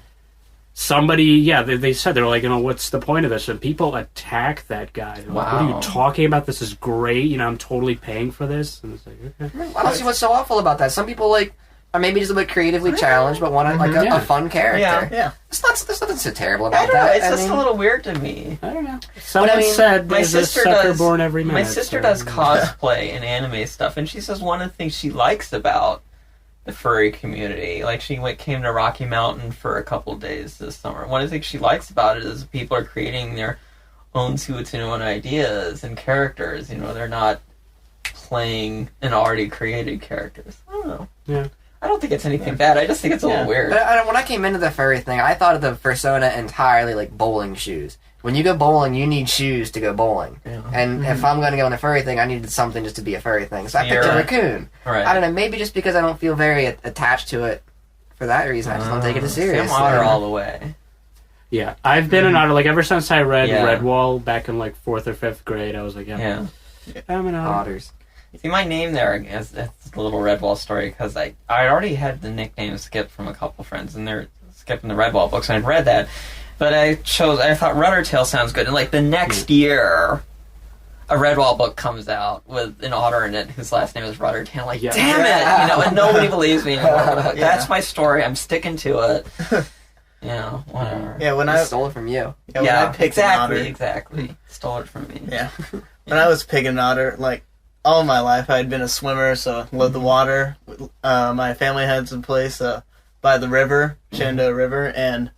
Speaker 4: somebody, they said, they were like, what's the point of this? And people attack that guy. They're like, what are
Speaker 1: Wow.
Speaker 4: you talking about? This is great. I'm totally paying for this. And it's like, okay.
Speaker 2: I don't see what's so awful about that. Some people are maybe just a bit creatively challenged, but want a fun character.
Speaker 3: Yeah.
Speaker 2: There's nothing so terrible
Speaker 1: I
Speaker 2: about
Speaker 1: don't know.
Speaker 2: that.
Speaker 1: It's just a little weird to me.
Speaker 4: I don't know. Someone
Speaker 2: I mean,
Speaker 4: said
Speaker 1: my
Speaker 4: there's a
Speaker 1: sister
Speaker 4: sucker
Speaker 1: does-
Speaker 4: born every minute.
Speaker 1: My sister
Speaker 4: so-
Speaker 1: does cosplay and anime stuff, and she says one of the things she likes about the furry community, like she came to Rocky Mountain for a couple days this summer. One of the things she likes about it is people are creating their own suits and own ideas and characters. They're not playing an already created characters. I don't know.
Speaker 4: Yeah.
Speaker 1: I don't think it's anything bad. I just think it's a little weird.
Speaker 2: But when I came into the furry thing, I thought of the persona entirely like bowling shoes. When you go bowling, you need shoes to go bowling.
Speaker 1: Yeah.
Speaker 2: And if I'm going to go in a furry thing, I needed something just to be a furry thing. So I picked a
Speaker 1: You're-
Speaker 2: raccoon.
Speaker 1: Right.
Speaker 2: I don't know, maybe just because I don't feel very attached to it for that reason. I just don't take it as serious.
Speaker 1: I'm Otter all the way.
Speaker 4: Yeah, I've been an otter, like ever since I read
Speaker 1: Yeah.
Speaker 4: Redwall back in like 4th or 5th grade, I was like,
Speaker 1: Yeah.
Speaker 4: I'm an otter.
Speaker 2: Otters.
Speaker 1: See, my name there is that's the little Redwall story because I already had the nickname Skip from a couple friends, and they're Skip in the Redwall books, and I'd read that. But I thought Ruddertail sounds good, and like the next year, a Redwall book comes out with an otter in it whose last name is Ruddertail. Like,
Speaker 4: Yeah.
Speaker 1: damn it! And nobody believes me anymore. But like, that's my story. I'm sticking to it. Whatever.
Speaker 3: Yeah, when
Speaker 2: I
Speaker 3: I
Speaker 2: stole it from you.
Speaker 3: when I picked an otter,
Speaker 1: exactly. Stole it from me.
Speaker 3: Yeah. When I was picking an otter, like all my life, I had been a swimmer, so I loved the water. My family had some place by the river, Shenandoah River, and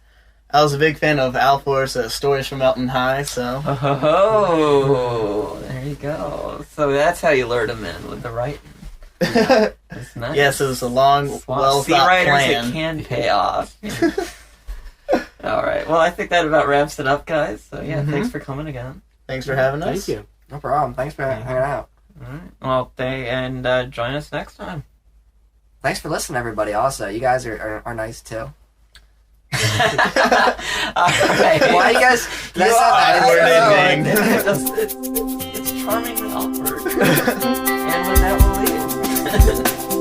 Speaker 3: I was a big fan of Alflor's Stories from Mountain High. So
Speaker 1: Oh, there you go. So that's how you lure them in with the writing. That's nice.
Speaker 3: yes, it was a long, well
Speaker 1: See,
Speaker 3: thought
Speaker 1: writers,
Speaker 3: plan.
Speaker 1: it can pay off. All right. Well, I think that about wraps it up, guys. So yeah, thanks for coming again.
Speaker 3: Thanks for having us.
Speaker 4: Thank you.
Speaker 2: No problem. Thanks for hanging out.
Speaker 1: All right. Well, join us next time.
Speaker 2: Thanks for listening, everybody. Also, you guys are nice too.
Speaker 1: All right.
Speaker 2: Why you guys?
Speaker 1: You
Speaker 2: That's not
Speaker 1: are.
Speaker 3: Awkward ending.
Speaker 1: It's charming and awkward. And with that, we'll leave.